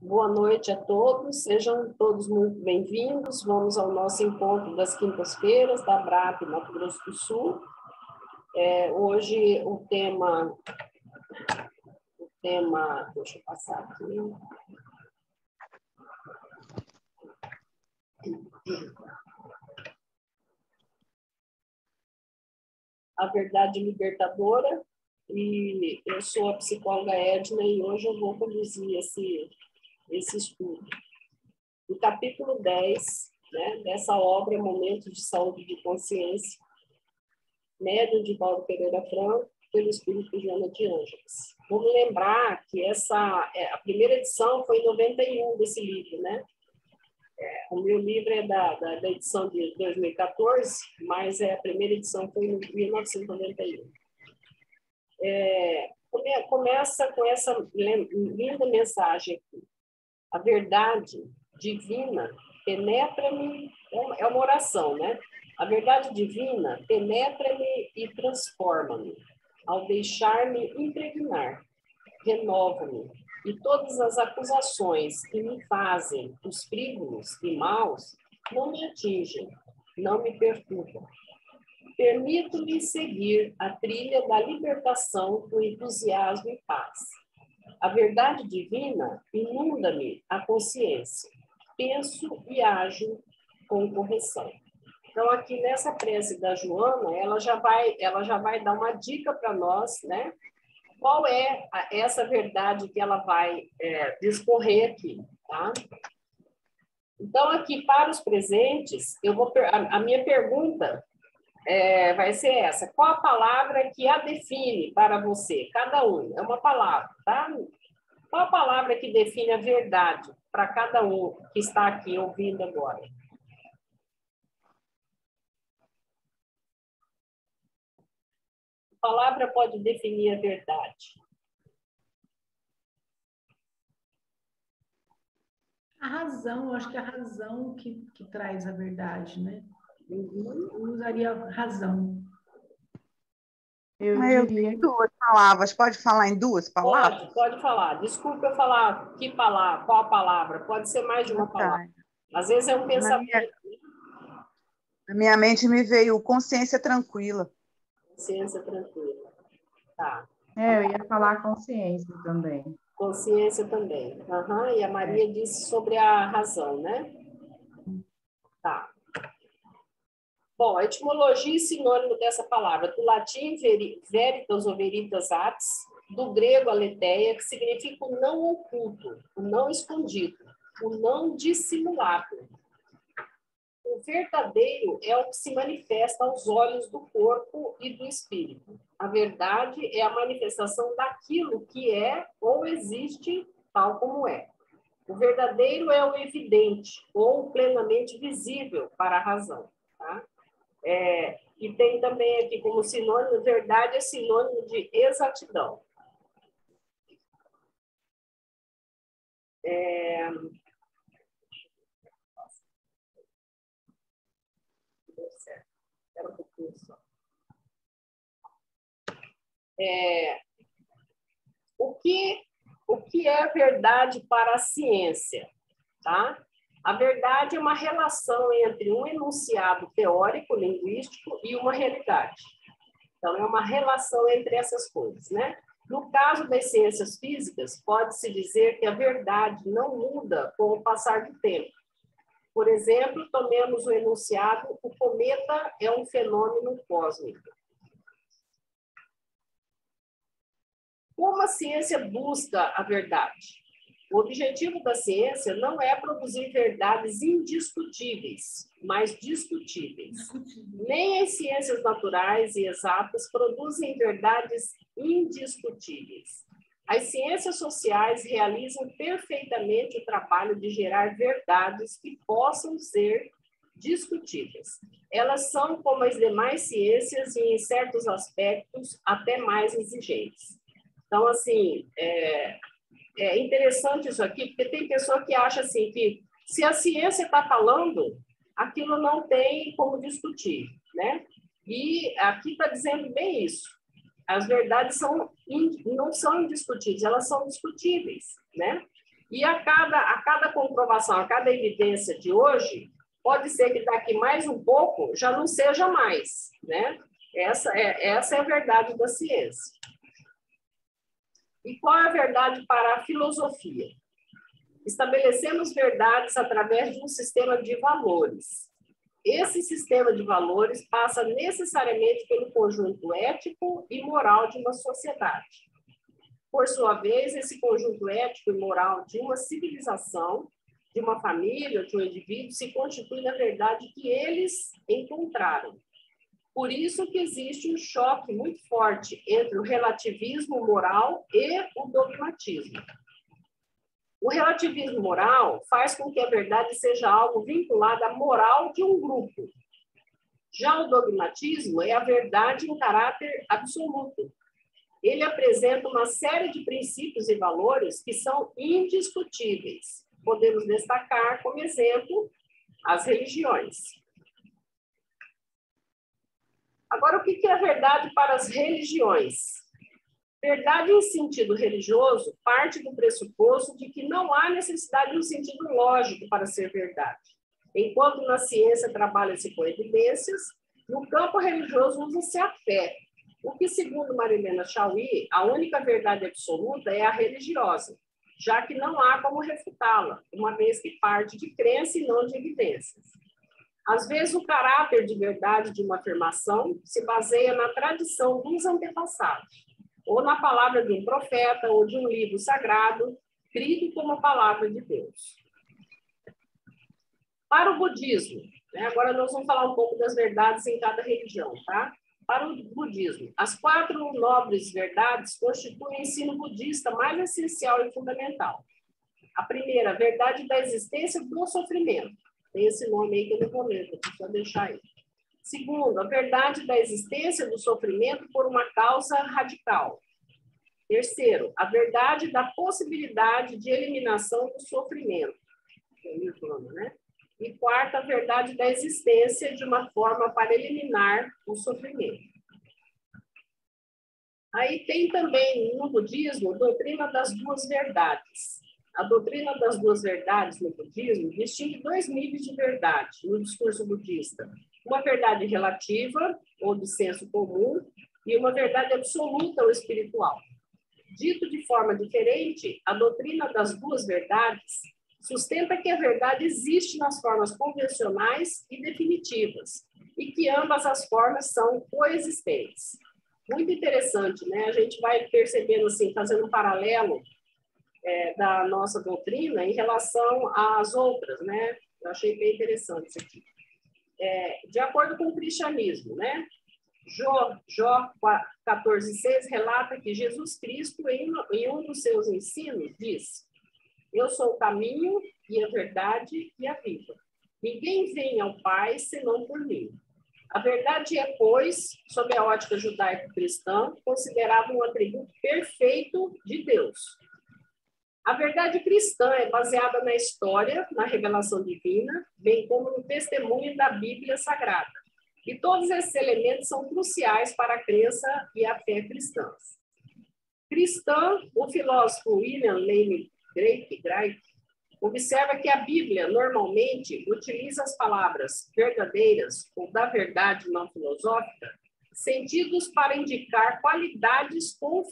Boa noite a todos, sejam todos muito bem-vindos. Vamos ao nosso encontro das quintas-feiras da ABRAP Mato Grosso do Sul. Hoje o tema, deixa eu passar aqui. A verdade libertadora, e eu sou a psicóloga Edna e hoje eu vou conduzir esse estudo. No capítulo 10, dessa obra, Momento de Saúde de Consciência, médium de Paulo Pereira Franco, pelo Espírito Joana de Ângeles. Vamos lembrar que a primeira edição foi em 91 desse livro, né? O meu livro é da edição de 2014, mas a primeira edição foi em 1991. Começa com essa linda mensagem aqui. A verdade divina penetra-me, é uma oração, né? A verdade divina penetra-me e transforma-me, ao deixar-me impregnar, renova-me, e todas as acusações que me fazem os frívolos e maus não me atingem, não me perturbam. Permito-me seguir a trilha da libertação com entusiasmo e paz. A verdade divina inunda-me a consciência. Penso e ajo com correção. Então, aqui nessa prece da Joana, ela já vai dar uma dica para nós, né? Qual é essa verdade que ela vai discorrer aqui, tá? Então, aqui para os presentes, a minha pergunta vai ser essa. Qual a palavra que a define para você? Cada um. É uma palavra, tá? Qual a palavra que define a verdade para cada um que está aqui ouvindo agora? A palavra pode definir a verdade. A razão, eu acho que é a razão que traz a verdade, né? Eu usaria razão. Eu diria duas palavras. Pode falar em duas palavras? Pode falar. Desculpa eu falar que palavra, qual a palavra. Pode ser mais de uma palavra. Às vezes é um pensamento. Na minha mente me veio consciência tranquila. Consciência tranquila. Tá. Eu ia falar consciência também. Consciência também. E a Maria disse sobre a razão, né? Tá. Bom, a etimologia e sinônimo dessa palavra, do latim veritas ou veritas atis, do grego aletheia, que significa o não oculto, o não escondido, o não dissimulado. O verdadeiro é o que se manifesta aos olhos do corpo e do espírito. A verdade é a manifestação daquilo que é ou existe tal como é. O verdadeiro é o evidente ou plenamente visível para a razão. Tá? E tem também aqui como sinônimo, verdade é sinônimo de exatidão. Espera um pouquinho só. O que é verdade para a ciência? Tá? A verdade é uma relação entre um enunciado teórico, linguístico e uma realidade. Então, é uma relação entre essas coisas, né? No caso das ciências físicas, pode-se dizer que a verdade não muda com o passar do tempo. Por exemplo, tomemos o enunciado: o cometa é um fenômeno cósmico. Como a ciência busca a verdade? O objetivo da ciência não é produzir verdades indiscutíveis, mas discutíveis. Nem as ciências naturais e exatas produzem verdades indiscutíveis. As ciências sociais realizam perfeitamente o trabalho de gerar verdades que possam ser discutidas. Elas são como as demais ciências e, em certos aspectos, até mais exigentes. Então, assim, é interessante isso aqui, porque tem pessoa que acha assim, que se a ciência está falando, aquilo não tem como discutir, né? E aqui está dizendo bem isso. As verdades não são indiscutíveis, elas são discutíveis, né? E a cada comprovação, a cada evidência de hoje, pode ser que daqui mais um pouco já não seja mais, né? Essa é a verdade da ciência. E qual é a verdade para a filosofia? Estabelecemos verdades através de um sistema de valores. Esse sistema de valores passa necessariamente pelo conjunto ético e moral de uma sociedade. Por sua vez, esse conjunto ético e moral de uma civilização, de uma família, de um indivíduo, se constitui na verdade que eles encontraram. Por isso que existe um choque muito forte entre o relativismo moral e o dogmatismo. O relativismo moral faz com que a verdade seja algo vinculado à moral de um grupo. Já o dogmatismo é a verdade em caráter absoluto. Ele apresenta uma série de princípios e valores que são indiscutíveis. Podemos destacar, como exemplo, as religiões. Agora, o que é a verdade para as religiões? Verdade em sentido religioso parte do pressuposto de que não há necessidade de um sentido lógico para ser verdade. Enquanto na ciência trabalha-se com evidências, no campo religioso usa-se a fé. O que, segundo Marilena Chauí, a única verdade absoluta é a religiosa, já que não há como refutá-la, uma vez que parte de crença e não de evidências. Às vezes, o caráter de verdade de uma afirmação se baseia na tradição dos antepassados, ou na palavra de um profeta, ou de um livro sagrado, crido como a palavra de Deus. Para o budismo, né, agora nós vamos falar um pouco das verdades em cada religião, tá? Para o budismo, as 4 nobres verdades constituem o ensino budista mais essencial e fundamental. A primeira, a verdade da existência do sofrimento. Tem esse nome aí que eu não comento, só deixar aí. Segundo, a verdade da existência do sofrimento por uma causa radical. Terceiro, a verdade da possibilidade de eliminação do sofrimento. Né? E quarto, a verdade da existência de uma forma para eliminar o sofrimento. Aí tem também no budismo a doutrina das 2 verdades. A doutrina das 2 verdades no budismo distingue 2 níveis de verdade no discurso budista. Uma verdade relativa, ou de senso comum, e uma verdade absoluta ou espiritual. Dito de forma diferente, a doutrina das 2 verdades sustenta que a verdade existe nas formas convencionais e definitivas, e que ambas as formas são coexistentes. Muito interessante, né? A gente vai percebendo, assim, fazendo um paralelo da nossa doutrina em relação às outras, né? Eu achei bem interessante isso aqui. De acordo com o cristianismo, né? Jó 14,6 relata que Jesus Cristo, em um dos seus ensinos, diz: eu sou o caminho e a verdade e a vida. Ninguém vem ao Pai senão por mim. A verdade é, pois, sob a ótica judaico-cristã, considerada um atributo perfeito de Deus. A verdade cristã é baseada na história, na revelação divina, bem como no testemunho da Bíblia Sagrada. E todos esses elementos são cruciais para a crença e a fé cristãs. Cristã, o filósofo William Lane Craig observa que a Bíblia normalmente utiliza as palavras verdadeiras ou da verdade não filosófica, sentidos para indicar qualidades como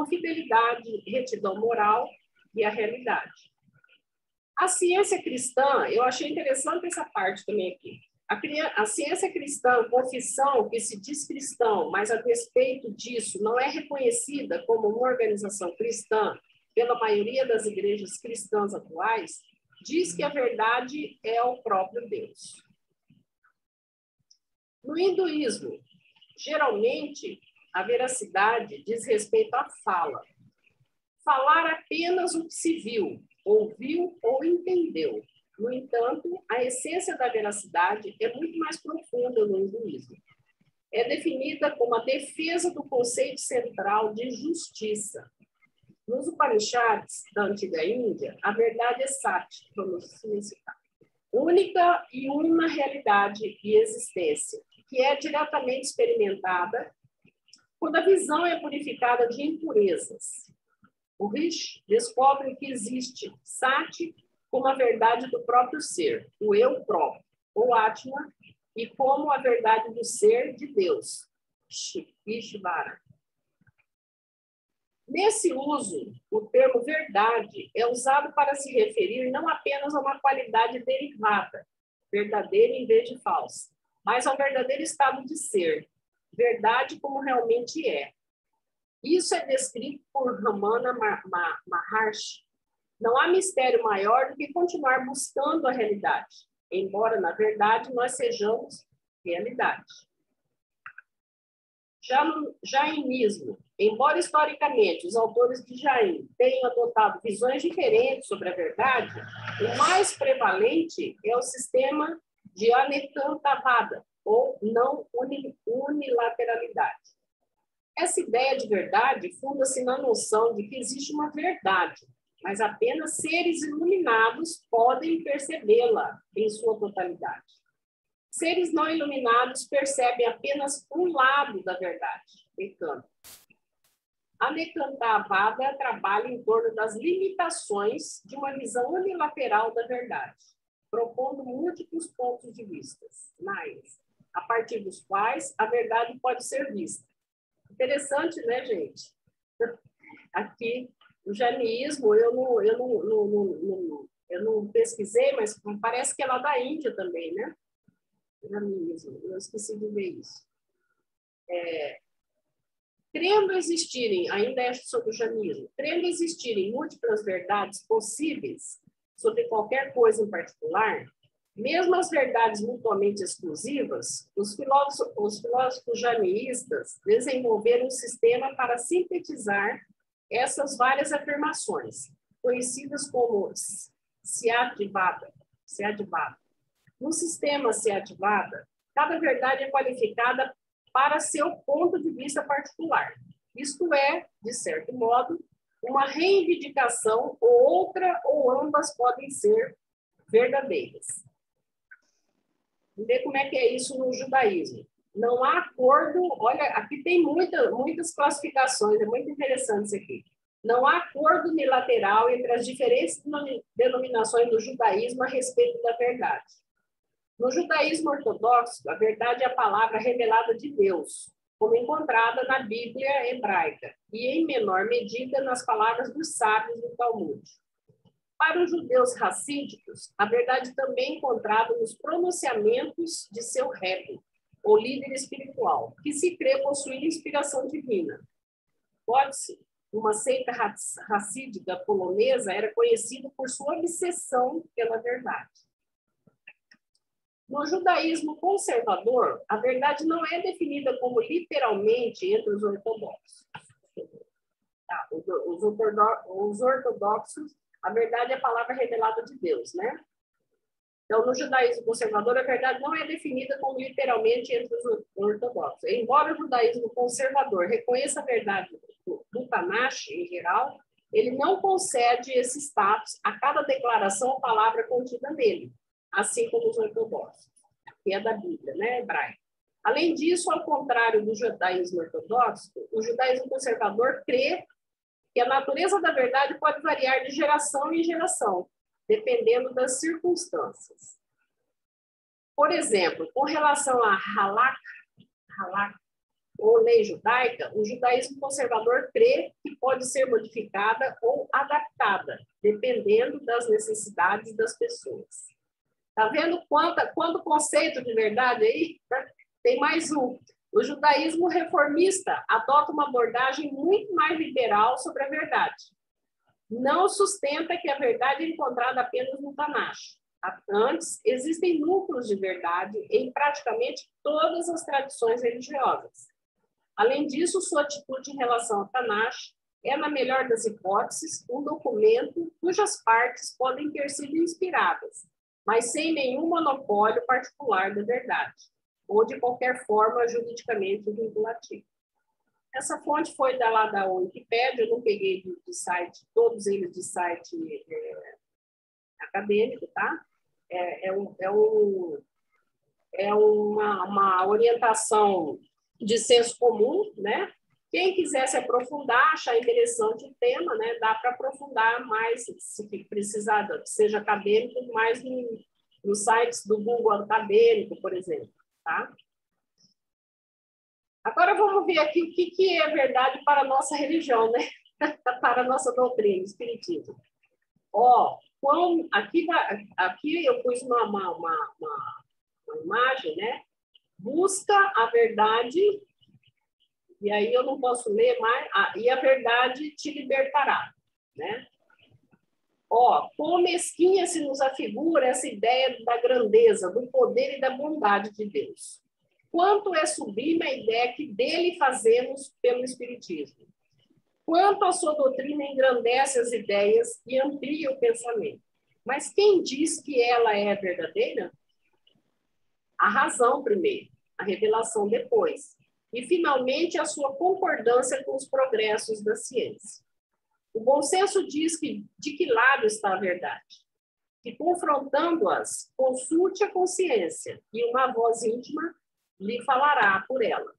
fidelidade, retidão moral e a realidade. A ciência cristã, eu achei interessante essa parte também aqui. A ciência cristã, confissão que se diz cristão, mas a respeito disso não é reconhecida como uma organização cristã pela maioria das igrejas cristãs atuais, diz que a verdade é o próprio Deus. No hinduísmo, geralmente, a veracidade diz respeito à fala. Falar apenas o que se viu, ouviu ou entendeu. No entanto, a essência da veracidade é muito mais profunda no hinduísmo. É definida como a defesa do conceito central de justiça. Nos Upanishads da antiga Índia, a verdade é sati, vamos citar, única e uma realidade e existência, que é diretamente experimentada quando a visão é purificada de impurezas. O Rish descobre que existe Sati como a verdade do próprio ser, o eu próprio, ou Atma, e como a verdade do ser de Deus, Ishvara. Nesse uso, o termo verdade é usado para se referir não apenas a uma qualidade derivada, verdadeira em vez de falsa, mas ao verdadeiro estado de ser, verdade como realmente é. Isso é descrito por Ramana Maharshi. Não há mistério maior do que continuar buscando a realidade, embora, na verdade, nós sejamos realidade. Já no jainismo, embora historicamente os autores de Jain tenham adotado visões diferentes sobre a verdade, o mais prevalente é o sistema de Anekantavada, ou não unilateralidade. Essa ideia de verdade funda-se na noção de que existe uma verdade, mas apenas seres iluminados podem percebê-la em sua totalidade. Seres não iluminados percebem apenas um lado da verdade, Ekanta. A Nekantavada trabalha em torno das limitações de uma visão unilateral da verdade, propondo múltiplos pontos de vista, mas a partir dos quais a verdade pode ser vista. Interessante, né, gente? Aqui, o jainismo, eu não pesquisei, mas parece que é lá da Índia também, né? Jainismo, eu esqueci de ver isso. Crendo existirem, ainda é sobre o jainismo, crendo existirem múltiplas verdades possíveis sobre qualquer coisa em particular, mesmo as verdades mutuamente exclusivas, os filósofos jainistas desenvolveram um sistema para sintetizar essas várias afirmações, conhecidas como Syadvada. No sistema Syadvada, cada verdade é qualificada para seu ponto de vista particular. Isto é, de certo modo, uma reivindicação, ou outra ou ambas podem ser verdadeiras. Vamos ver como é que é isso no judaísmo. Não há acordo, olha, aqui tem muitas classificações, é muito interessante isso aqui. Não há acordo unilateral entre as diferentes denominações do judaísmo a respeito da verdade. No judaísmo ortodoxo, a verdade é a palavra revelada de Deus, como encontrada na Bíblia hebraica, e em menor medida nas palavras dos sábios do Talmud. Para os judeus racídicos, a verdade também é encontrada nos pronunciamentos de seu rebbe, ou líder espiritual, que se crê possuir inspiração divina. Pode-se, uma seita racídica polonesa era conhecida por sua obsessão pela verdade. No judaísmo conservador, a verdade não é definida como literalmente entre os ortodoxos. Tá, os ortodoxos, a verdade é a palavra revelada de Deus, né? Então, no judaísmo conservador, a verdade não é definida como literalmente entre os ortodoxos. Embora o judaísmo conservador reconheça a verdade do Tanakh, em geral, ele não concede esse status a cada declaração ou palavra contida nele, assim como os ortodoxos, que é da Bíblia, né, hebraica. Além disso, ao contrário do judaísmo ortodoxo, o judaísmo conservador crê que a natureza da verdade pode variar de geração em geração, dependendo das circunstâncias. Por exemplo, com relação à halakha, ou lei judaica, o judaísmo conservador crê que pode ser modificada ou adaptada, dependendo das necessidades das pessoas. Está vendo quanto conceito de verdade aí? Tem mais um. O judaísmo reformista adota uma abordagem muito mais liberal sobre a verdade. Não sustenta que a verdade é encontrada apenas no Tanakh. Antes, existem núcleos de verdade em praticamente todas as tradições religiosas. Além disso, sua atitude em relação ao Tanakh é, na melhor das hipóteses, um documento cujas partes podem ter sido inspiradas, mas sem nenhum monopólio particular da verdade, ou de qualquer forma juridicamente vinculativa. Essa fonte foi lá da Wikipédia, eu não peguei de site, todos eles de site acadêmico, tá? É uma orientação de senso comum, né? Quem quiser se aprofundar, achar interessante o tema, né, dá para aprofundar mais, se precisar, seja acadêmico, mais nos sites do Google Acadêmico, por exemplo. Tá? Agora vamos ver aqui o que é verdade para a nossa religião, né? Para a nossa doutrina, Espiritismo. Aqui eu pus uma imagem, né? Busca a verdade, e aí eu não posso ler mais, e a verdade te libertará, né? Quão mesquinha se nos afigura essa ideia da grandeza, do poder e da bondade de Deus. Quanto é sublime a ideia que dele fazemos pelo Espiritismo. Quanto a sua doutrina engrandece as ideias e amplia o pensamento. Mas quem diz que ela é verdadeira? A razão primeiro, a revelação depois, e finalmente a sua concordância com os progressos da ciência. O bom senso diz que de que lado está a verdade? Que confrontando-as, consulte a consciência e uma voz íntima lhe falará por ela.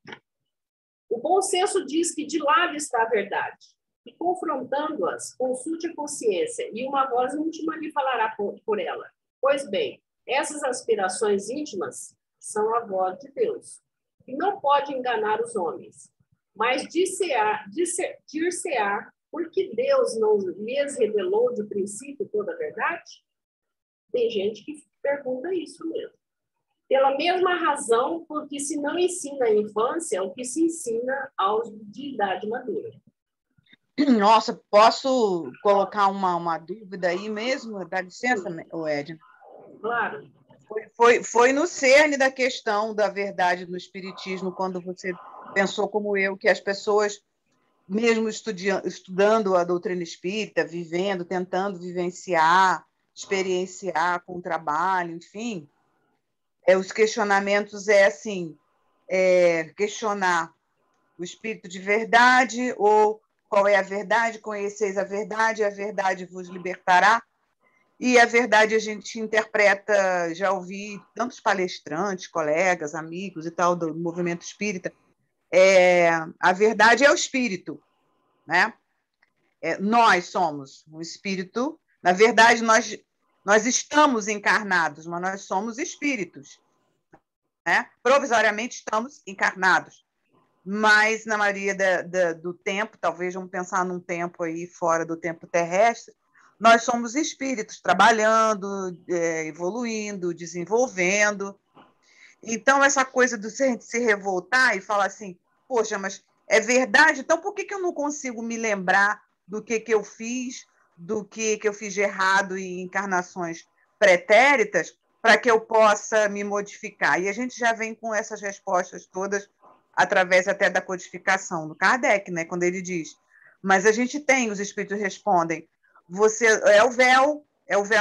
O bom senso diz que de lado está a verdade, e confrontando-as, consulte a consciência, e uma voz íntima lhe falará por ela. Pois bem, essas aspirações íntimas são a voz de Deus, que não pode enganar os homens, mas dir-se-á, porque Deus não lhes revelou de princípio toda a verdade? Tem gente que pergunta isso mesmo. Pela mesma razão, porque se não ensina à infância o que se ensina aos de idade madura. Nossa, posso colocar uma dúvida aí mesmo? Dá licença, Edna? Claro. Foi no cerne da questão da verdade no Espiritismo, quando você pensou como eu, que as pessoas, mesmo estudando a doutrina espírita, vivendo, tentando vivenciar, experienciar com o trabalho, enfim, os questionamentos assim, questionar o espírito de verdade, ou qual é a verdade, conheceis a verdade vos libertará. E a verdade a gente interpreta, já ouvi tantos palestrantes, colegas, amigos e tal do movimento espírita, a verdade é o espírito, né? Nós somos um espírito, na verdade nós estamos encarnados, mas nós somos espíritos, né? Provisoriamente estamos encarnados, mas na maioria do tempo, talvez vamos pensar num tempo aí fora do tempo terrestre, nós somos espíritos trabalhando, evoluindo, desenvolvendo. Então, essa coisa de se revoltar e falar assim, poxa, mas é verdade, então por que eu não consigo me lembrar do que eu fiz, do que eu fiz de errado em encarnações pretéritas, para que eu possa me modificar? E a gente já vem com essas respostas todas através até da codificação do Kardec, né? Quando ele diz, mas a gente tem, os espíritos respondem, você é o véu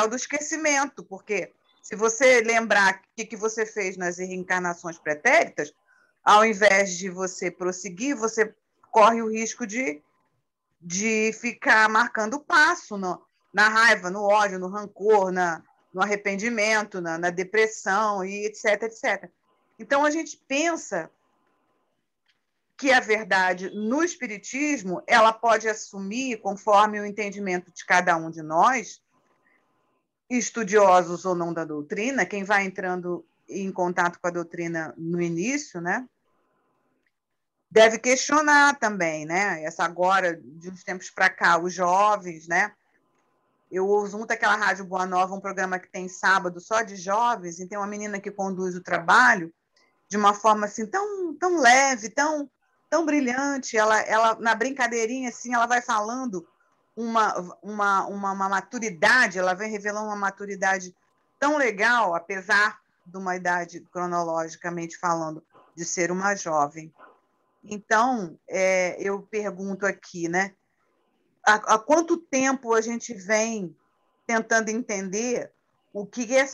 do esquecimento, porque se você lembrar o que você fez nas reencarnações pretéritas, ao invés de você prosseguir, você corre o risco de ficar marcando passo na raiva, no ódio, no rancor, no arrependimento, na depressão, e etc, etc. Então, a gente pensa que a verdade no Espiritismo ela pode assumir, conforme o entendimento de cada um de nós, estudiosos ou não da doutrina, quem vai entrando em contato com a doutrina no início, né, deve questionar também, né? Essa agora, de uns tempos para cá, os jovens, né? Eu uso muito aquela Rádio Boa Nova, um programa que tem sábado só de jovens, e tem uma menina que conduz o trabalho de uma forma assim tão leve, tão brilhante. Ela na brincadeirinha assim, ela vai falando uma maturidade, ela vem revelando uma maturidade tão legal, apesar de uma idade cronologicamente falando de ser uma jovem. Então, eu pergunto aqui, né? Há quanto tempo a gente vem tentando entender o que é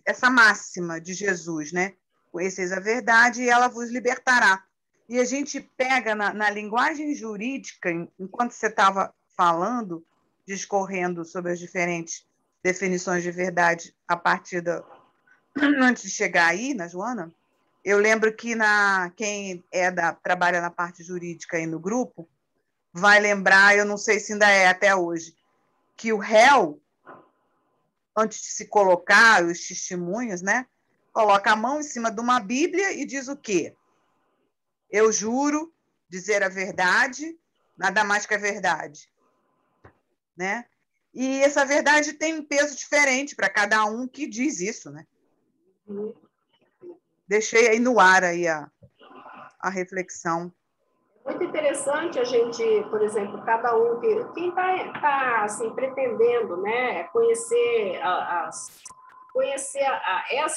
essa máxima de Jesus, né? Conheceis a verdade e ela vos libertará. E a gente pega na linguagem jurídica, enquanto você estava falando, discorrendo sobre as diferentes definições de verdade a partir antes de chegar aí, na Joana, eu lembro que quem trabalha na parte jurídica aí no grupo vai lembrar, eu não sei se ainda é até hoje, que o réu, antes de se colocar os testemunhos, né, coloca a mão em cima de uma Bíblia e diz o quê? Eu juro dizer a verdade, nada mais que a verdade, né? E essa verdade tem um peso diferente para cada um que diz isso, né? Deixei aí no ar aí a reflexão. Muito interessante a gente, por exemplo, cada um, quem está assim, pretendendo, né, conhecer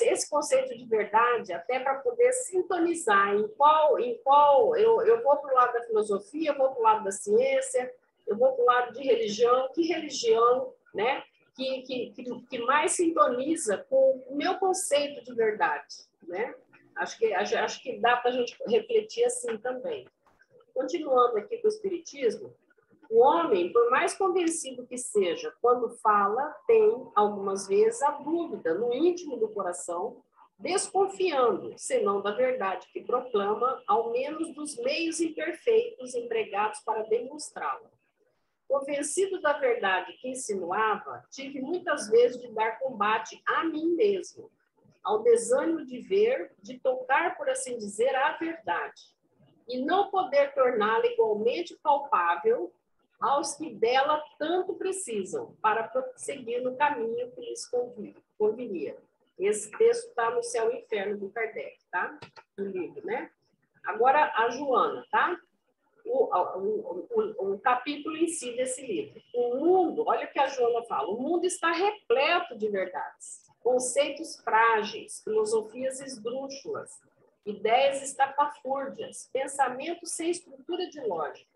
esse conceito de verdade, até para poder sintonizar em qual eu vou para o lado da filosofia, eu vou para o lado da ciência, eu vou para o lado de religião, que religião, né, que mais sintoniza com o meu conceito de verdade, né? Acho que dá para a gente refletir assim também. Continuando aqui com o Espiritismo, o homem, por mais convencido que seja, quando fala, tem, algumas vezes, a dúvida no íntimo do coração, desconfiando, senão da verdade que proclama, ao menos dos meios imperfeitos empregados para demonstrá-la. Convencido da verdade que insinuava, tive muitas vezes de dar combate a mim mesmo, ao desânimo de ver, de tocar, por assim dizer, a verdade, e não poder torná-la igualmente palpável aos que dela tanto precisam para prosseguir no caminho que lhes conviria. Esse texto está no Céu e Inferno do Kardec, tá? No livro, né? Agora, a Joana, tá? O capítulo em si desse livro. O mundo, olha o que a Joana fala, o mundo está repleto de verdades, conceitos frágeis, filosofias esdrúxulas, ideias estapafúrdias, pensamentos sem estrutura de lógica,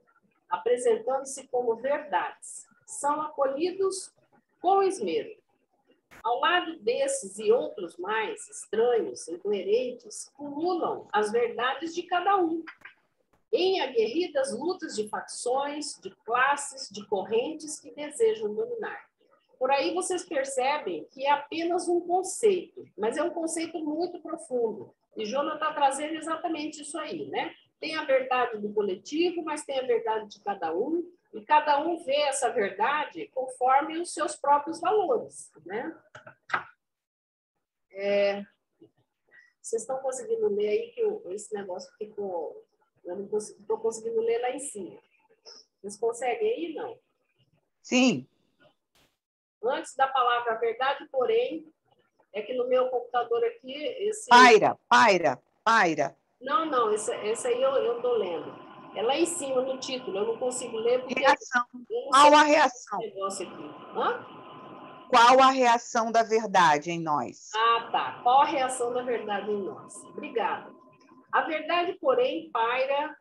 apresentando-se como verdades, são acolhidos com esmero. Ao lado desses e outros mais estranhos, incoerentes, pululam as verdades de cada um, em aguerridas lutas de facções, de classes, de correntes que desejam dominar. Por aí vocês percebem que é apenas um conceito, mas é um conceito muito profundo. E Joana está trazendo exatamente isso aí, né? Tem a verdade do coletivo, mas tem a verdade de cada um, e cada um vê essa verdade conforme os seus próprios valores, né? Vocês estão conseguindo ler aí que esse negócio ficou... Eu não estou conseguindo ler lá em cima. Vocês conseguem aí, não? Sim. Antes da palavra verdade, porém, é que no meu computador aqui... Paira. Não, esse aí eu estou lendo. É lá em cima, no título. Eu não consigo ler porque... Reação. Qual a reação? Negócio aqui. Hã? Qual a reação da verdade em nós? Ah, tá. Qual a reação da verdade em nós? Obrigada. A verdade, porém, paira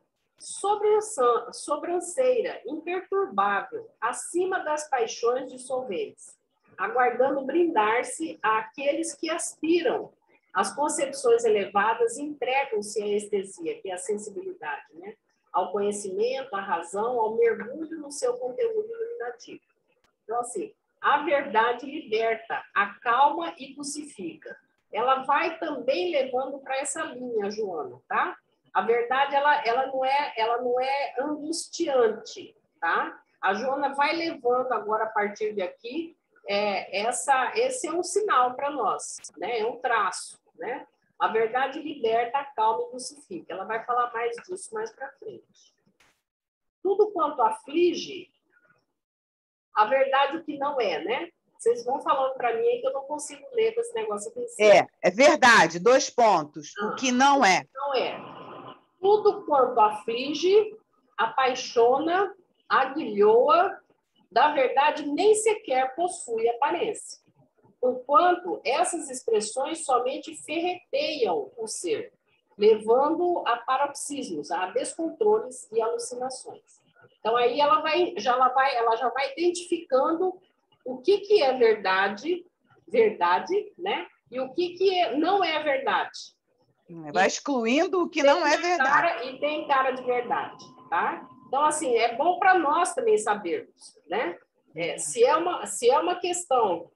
sobranceira, imperturbável, acima das paixões dissolventes, aguardando brindar-se àqueles que aspiram às concepções elevadas e entregam-se à estesia, que é a sensibilidade, né? Ao conhecimento, à razão, ao mergulho no seu conteúdo iluminativo. Então, assim, a verdade liberta, acalma e pacifica. Ela vai também levando para essa linha, Joana, tá? A verdade, ela não é angustiante, tá? A Joana vai levando agora, a partir de aqui, esse é um sinal para nós, né? É um traço, né? A verdade liberta, acalma e pacifica. Ela vai falar mais disso mais para frente. Tudo quanto aflige, a verdade o que não é, né? Vocês vão falando para mim aí que eu não consigo ler com esse negócio aqui em cima. É verdade, 2 pontos. O que não é. Não é. Tudo quanto aflige, apaixona, aguilhoa, da verdade nem sequer possui aparência. Enquanto essas expressões somente ferreteiam o ser, levando a paroxismos, a descontroles e alucinações. Então, aí ela já vai identificando o que é verdade, né? E o que não é verdade. Vai excluindo o que não é verdade. E tem cara de verdade, tá? Então, assim, é bom para nós também sabermos, né? Se é uma questão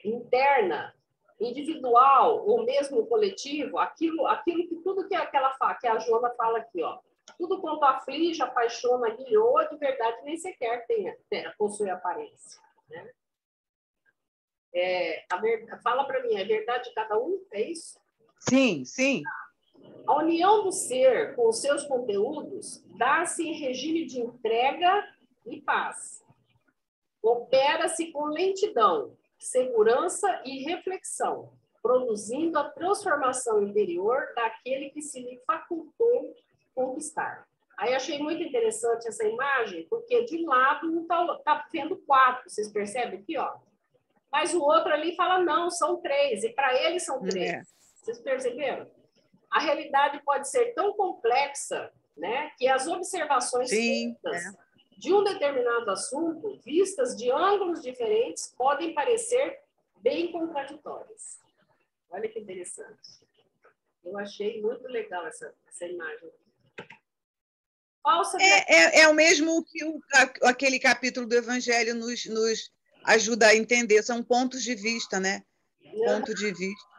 interna, individual ou mesmo coletivo, tudo que que a Joana fala aqui, ó, tudo quanto aflige, apaixona, guiou, de verdade nem sequer possui aparência, né? Fala para mim, é verdade de cada um? É isso? Sim, sim. A união do ser com os seus conteúdos dá-se em regime de entrega e paz. Opera-se com lentidão, segurança e reflexão, produzindo a transformação interior daquele que se lhe facultou conquistar. Aí achei muito interessante essa imagem, porque de um lado está vendo 4, vocês percebem aqui, ó? Mas o outro ali fala, não, são 3, e para ele são 3. Vocês perceberam? A realidade pode ser tão complexa, né, que as observações feitas de um determinado assunto, vistas de ângulos diferentes, podem parecer bem contraditórias. Olha que interessante. Eu achei muito legal essa imagem. É o mesmo que aquele capítulo do Evangelho nos ajuda a entender. São pontos de vista, né? Ponto de vista.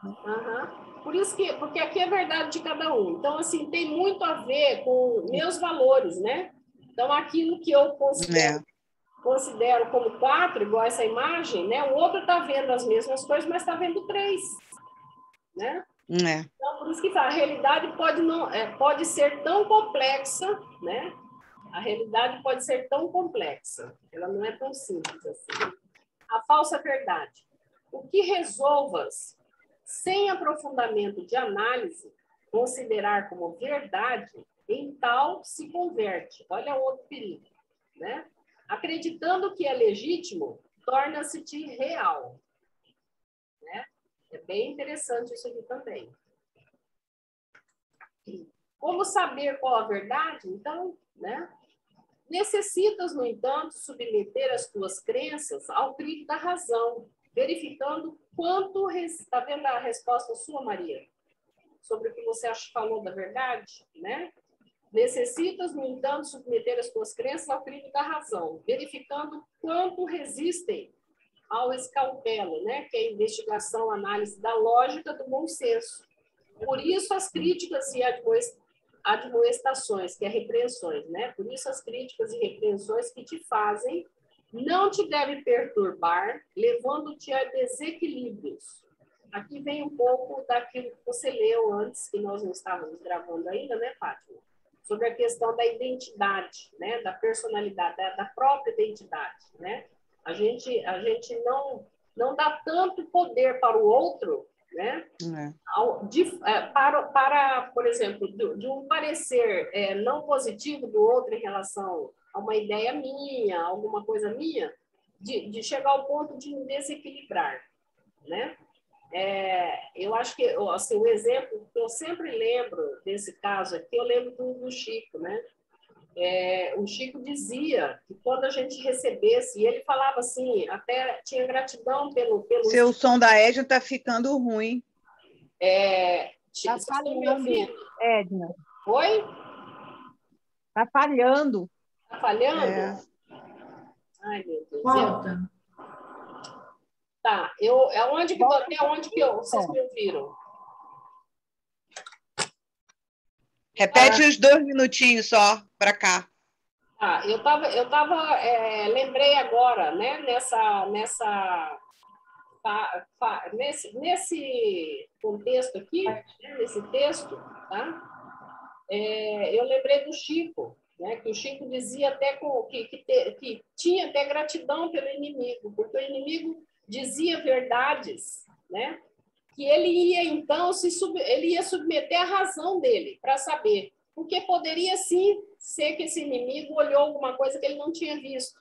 Porque aqui é verdade de cada um. Então, assim, tem muito a ver com meus valores, né? Então, aquilo que eu considero como 4, igual essa imagem, né? O outro está vendo as mesmas coisas, mas está vendo 3, né? Então, por isso que a realidade pode ser tão complexa, né? A realidade pode ser tão complexa. Ela não é tão simples assim. A falsa verdade. O que resolvas, sem aprofundamento de análise, considerar como verdade, em tal se converte. Olha outro perigo, né? Acreditando que é legítimo, torna-se-te real. Né? É bem interessante isso aqui também. Como saber qual a verdade? Então, né? Necessitas, no entanto, submeter as tuas crenças ao crivo da razão, verificando quanto... Está vendo a resposta sua, Maria? Sobre o que você falou da verdade, né? Necessitas, no entanto, submeter as tuas crenças ao crivo da razão, verificando quanto resistem ao escalpelo, né? Que é a investigação, análise da lógica do bom senso. Por isso, as críticas e admoestações, que é repreensões, né? Por isso, as críticas e repreensões que te fazem não te devem perturbar, levando-te a desequilíbrios. Aqui vem um pouco daquilo que você leu antes, que nós não estávamos gravando ainda, né, Fátima? Sobre a questão da identidade, né? Da personalidade, da própria identidade, né? A gente não dá tanto poder para o outro, né? Para, por exemplo, de um parecer não positivo do outro em relação a uma ideia minha, alguma coisa minha, de chegar ao ponto de me desequilibrar, né? Eu acho que assim, o exemplo que eu sempre lembro desse caso aqui, eu lembro do Chico, né? O Chico dizia que quando a gente recebesse, e ele falava assim, até tinha gratidão pelo... Seu som da Edna está ficando ruim. Está falhando, Edna. Oi? Está falhando. Está falhando? Ai, meu Deus. Volta. Tá, até onde que vocês me ouviram? Repete os 2 minutinhos só para cá. Lembrei agora, né, nesse contexto aqui, né, nesse texto, tá? Eu lembrei do Chico, né, que o Chico dizia até que tinha até gratidão pelo inimigo, porque o inimigo dizia verdades, né, que ele ia então ele ia submeter a razão dele para saber, porque poderia sim ser que esse inimigo olhou alguma coisa que ele não tinha visto.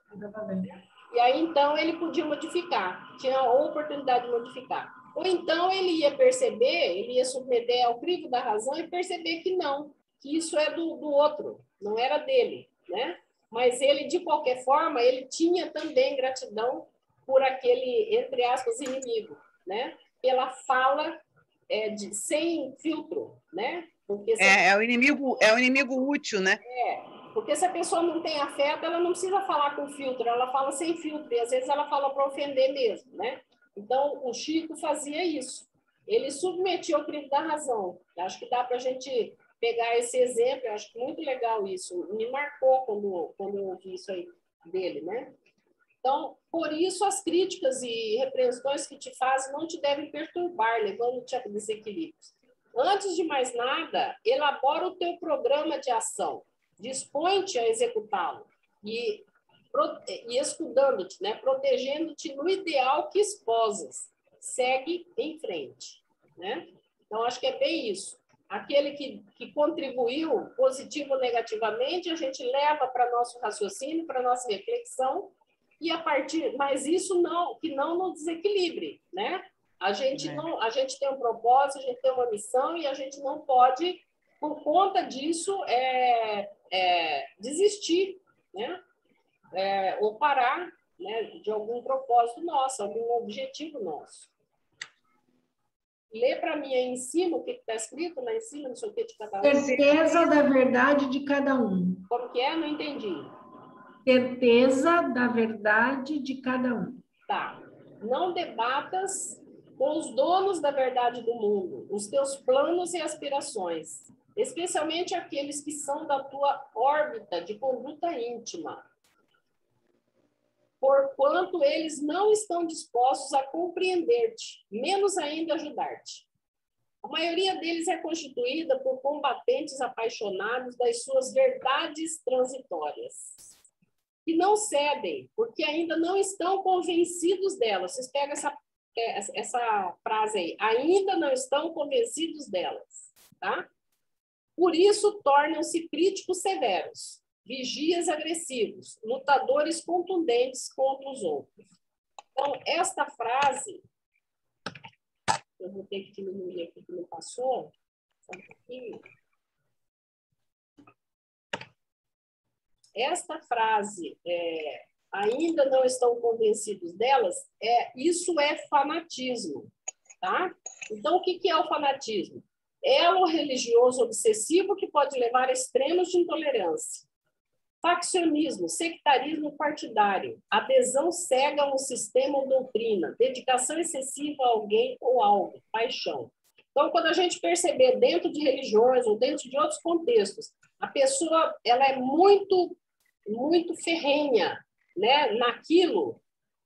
E aí, então, ele podia modificar, tinha a oportunidade de modificar. Ou então ele ia perceber, ele ia submeter ao crivo da razão e perceber que não, que isso é do outro, não era dele, né? Mas ele, de qualquer forma, ele tinha também gratidão por aquele, entre aspas, inimigo, né? Pela fala sem filtro, né? Porque é o inimigo útil, né? Porque se a pessoa não tem afeto, ela não precisa falar com filtro, ela fala sem filtro, e às vezes ela fala para ofender mesmo, né? Então, o Chico fazia isso. Ele submetia o crivo da razão. Acho que dá para a gente pegar esse exemplo, eu acho muito legal isso. Me marcou quando eu ouvi isso aí dele, né? Então, por isso, as críticas e repreensões que te fazem não te devem perturbar, levando-te a desequilíbrios. Antes de mais nada, elabora o teu programa de ação, dispõe-te a executá-lo e escudando-te, né? Protegendo-te no ideal que esposas. Segue em frente, né? Então, acho que é bem isso. Aquele que contribuiu, positivo ou negativamente, a gente leva para nosso raciocínio, para nossa reflexão, e a partir, mas isso não, que não nos desequilibre, né? A gente tem um propósito, a gente tem uma missão e a gente não pode, por conta disso, desistir, né? Ou parar, né, de algum propósito nosso, algum objetivo nosso. Lê para mim aí em cima o que está escrito lá em cima, não sei o que de cada um. Certeza da verdade de cada um. Como que é? Não entendi. Certeza da verdade de cada um. Tá. Não debatas com os donos da verdade do mundo, os teus planos e aspirações, especialmente aqueles que são da tua órbita de conduta íntima, porquanto eles não estão dispostos a compreender-te, menos ainda ajudar-te. A maioria deles é constituída por combatentes apaixonados das suas verdades transitórias, que não cedem, porque ainda não estão convencidos delas. Vocês pegam essa frase aí, ainda não estão convencidos delas, tá? Por isso, tornam-se críticos severos, vigias agressivos, lutadores contundentes contra os outros. Então, esta frase, eu vou ter que diminuir aqui que não passou, só um pouquinho. Esta frase, ainda não estão convencidos delas, isso é fanatismo, tá? Então, o que é o fanatismo? É o religioso obsessivo que pode levar a extremos de intolerância. Faccionismo, sectarismo partidário, adesão cega a um sistema ou doutrina, dedicação excessiva a alguém ou algo, paixão. Então, quando a gente perceber dentro de religiões ou dentro de outros contextos, a pessoa ela é muito ferrenha, né, naquilo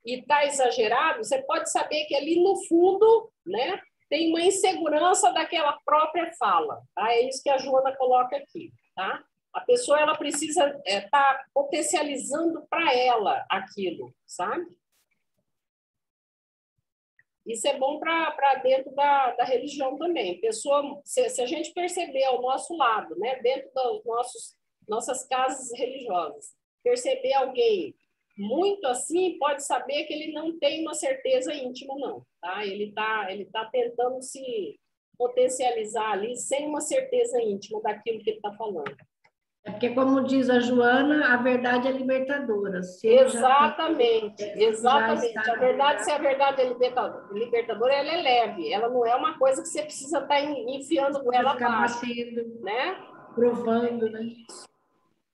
e está exagerado, você pode saber que ali no fundo, né, tem uma insegurança daquela própria fala. Tá? É isso que a Joana coloca aqui. Tá? A pessoa ela precisa estar potencializando para ela aquilo, sabe? Isso é bom para dentro da religião também. Pessoa, se a gente perceber ao nosso lado, né, dentro das nossas casas religiosas, perceber alguém muito assim, pode saber que ele não tem uma certeza íntima, não. Tá? Ele tá tentando se potencializar ali sem uma certeza íntima daquilo que ele está falando. É porque, como diz a Joana, a verdade é libertadora. Exatamente. A verdade, se a verdade é libertadora, ela é leve. Ela não é uma coisa que você precisa estar enfiando com ela abaixo, né? Provando, né?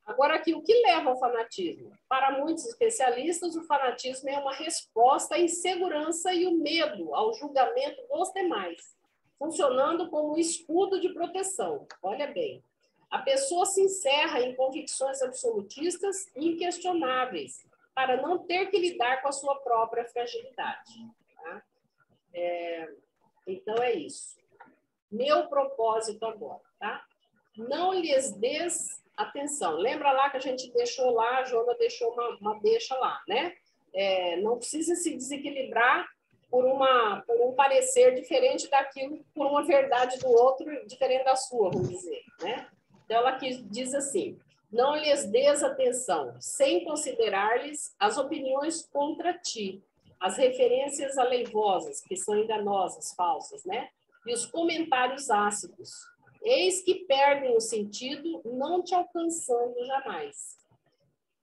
Agora, aqui, o que leva ao fanatismo? Para muitos especialistas, o fanatismo é uma resposta à insegurança e o medo ao julgamento dos demais, funcionando como escudo de proteção. Olha bem. A pessoa se encerra em convicções absolutistas e inquestionáveis, para não ter que lidar com a sua própria fragilidade. Tá? Então, é isso. Meu propósito agora, tá? Não lhes des atenção. Lembra lá que a gente deixou lá, a Joana deixou uma deixa lá, né? Não precisa se desequilibrar por um parecer diferente daquilo, por uma verdade do outro diferente da sua, vamos dizer, né? Então, ela diz assim, não lhes des atenção, sem considerar-lhes as opiniões contra ti, as referências aleivosas, que são enganosas, falsas, né? E os comentários ácidos. Eis que perdem o sentido, não te alcançando jamais.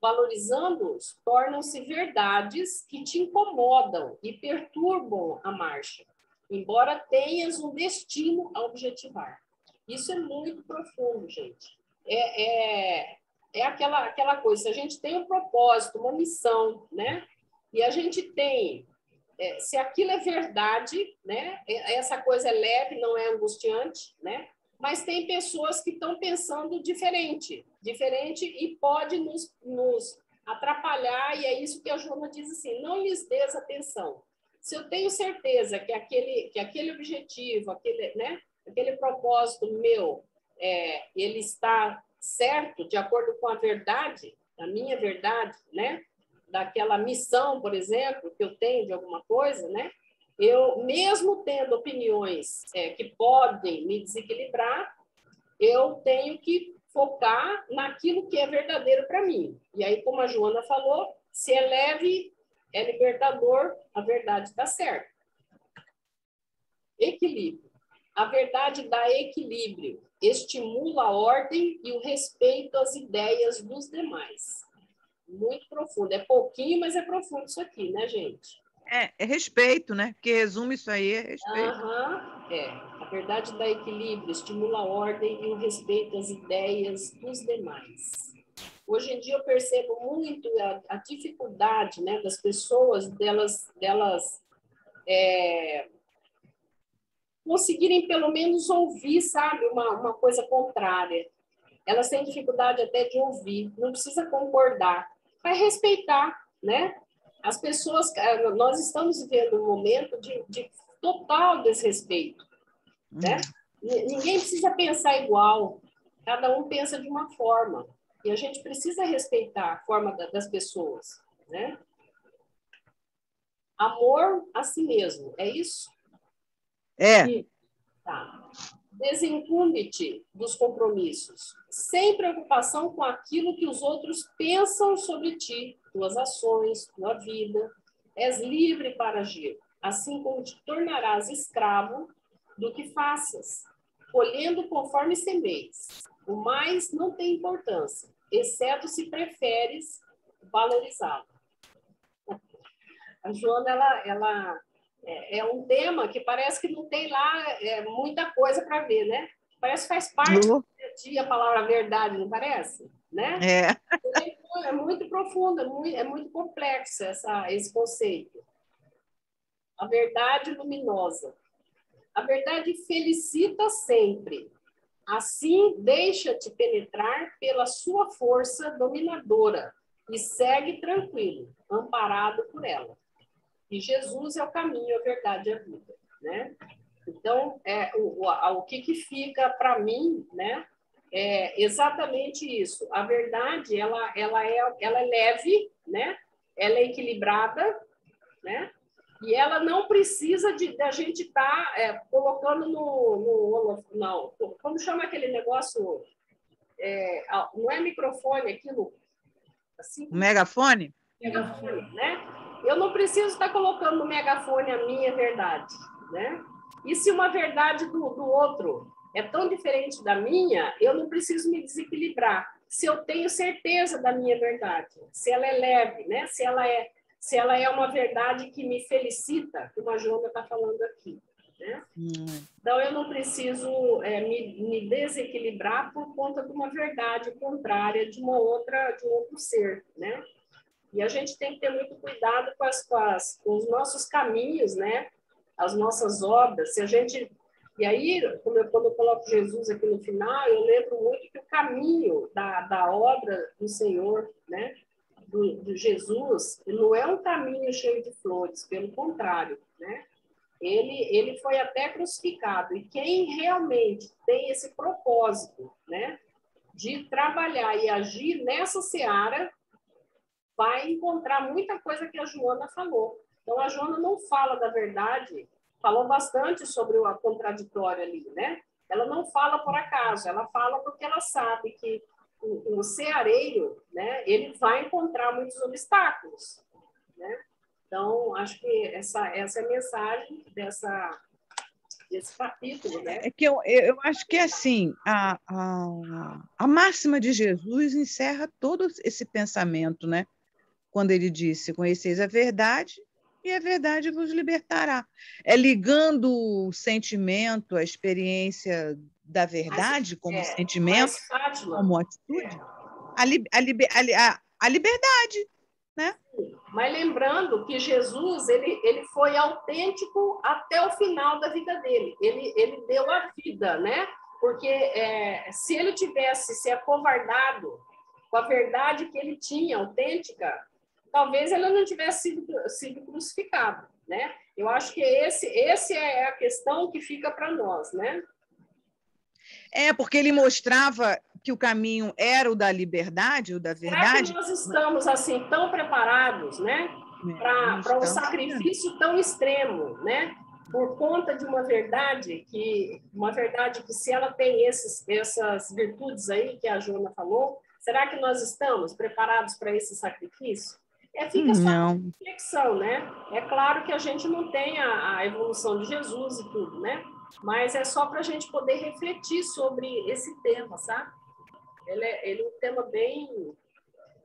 Valorizando-os, tornam-se verdades que te incomodam e perturbam a marcha, embora tenhas um destino a objetivar. Isso é muito profundo, gente. É aquela coisa, se a gente tem um propósito, uma missão, né? E a gente tem se aquilo é verdade, né? Essa coisa é leve, não é angustiante, né? Mas tem pessoas que estão pensando diferente e pode nos atrapalhar, e é isso que a Joana diz assim, não lhes dês atenção. Se eu tenho certeza que aquele objetivo, aquele propósito meu, ele está certo, de acordo com a verdade, a minha verdade, né? Daquela missão, por exemplo, que eu tenho de alguma coisa, né? Eu, mesmo tendo opiniões que podem me desequilibrar, eu tenho que focar naquilo que é verdadeiro para mim. E aí, como a Joana falou, se é leve, é libertador, a verdade está certa. Equilíbrio. A verdade dá equilíbrio, estimula a ordem e o respeito às ideias dos demais. Muito profundo. É pouquinho, mas é profundo isso aqui, né, gente? É respeito, né? Porque resume isso aí, é respeito. A verdade dá equilíbrio, estimula a ordem e o respeito às ideias dos demais. Hoje em dia eu percebo muito a dificuldade, né, das pessoas, delas conseguirem pelo menos ouvir, sabe, uma coisa contrária. Elas têm dificuldade até de ouvir, não precisa concordar, vai respeitar, né? As pessoas, nós estamos vivendo um momento de total desrespeito, né? Ninguém precisa pensar igual, cada um pensa de uma forma, e a gente precisa respeitar a forma das pessoas, né? Amor a si mesmo, é isso? Tá. Desincumbe-te dos compromissos, sem preocupação com aquilo que os outros pensam sobre ti, tuas ações, tua vida. És livre para agir, assim como te tornarás escravo do que faças, colhendo conforme semeis. O mais não tem importância, exceto se preferes valorizá-lo. A Joana, ela é um tema que parece que não tem lá muita coisa para ver, né? Parece que faz parte do dia a dia a palavra verdade, não parece? Né? É muito profundo, é muito complexo esse conceito. A verdade luminosa. A verdade felicita sempre. Assim, deixa-te penetrar pela sua força dominadora e segue tranquilo, amparado por ela. E Jesus é o caminho, a verdade e a vida, né? Então, o que fica para mim, né, é exatamente isso. A verdade, ela é leve, né? Ela é equilibrada, né? E ela não precisa da gente estar colocando não, como chama aquele negócio? Não é microfone, aquilo? Assim, megafone? Megafone, né? Eu não preciso estar colocando no megafone a minha verdade, né? E se uma verdade do outro é tão diferente da minha, eu não preciso me desequilibrar. Se eu tenho certeza da minha verdade, se ela é leve, né? Se ela é uma verdade que me felicita, como a Joana está falando aqui, né? Então, eu não preciso me desequilibrar por conta de uma verdade contrária de um outro ser, né? E a gente tem que ter muito cuidado com os nossos caminhos, né? As nossas obras. E aí, quando eu coloco Jesus aqui no final, eu lembro muito que o caminho da obra do Senhor, né? Do Jesus, não é um caminho cheio de flores, pelo contrário, né? Ele foi até crucificado. E quem realmente tem esse propósito, né? De trabalhar e agir nessa seara, vai encontrar muita coisa que a Joana falou. Então, a Joana não fala da verdade, falou bastante sobre o contraditório ali, né? Ela não fala por acaso, ela fala porque ela sabe que o ceareiro, né, ele vai encontrar muitos obstáculos, né? Então, acho que essa é a mensagem desse capítulo, né? É que eu acho que, assim, a máxima de Jesus encerra todo esse pensamento, né? Quando ele disse, conheceis a verdade e a verdade vos libertará. É ligando o sentimento, a experiência da verdade como sentimento, como atitude, a liberdade. né? Mas lembrando que Jesus ele foi autêntico até o final da vida dele. Ele deu a vida, né? Porque se ele tivesse se acovardado com a verdade que ele tinha, autêntica, talvez ele não tivesse sido crucificado, né? Eu acho que esse é a questão que fica para nós, né? Porque ele mostrava que o caminho era o da liberdade, o da verdade. Será que nós estamos assim tão preparados, né, para um sacrifício tão extremo, né, por conta de uma verdade que se ela tem essas virtudes aí que a Joana falou, será que nós estamos preparados para esse sacrifício? Fica só uma reflexão, né? É claro que a gente não tem a evolução de Jesus e tudo, né? Mas é só para a gente poder refletir sobre esse tema, sabe? Ele é um tema bem...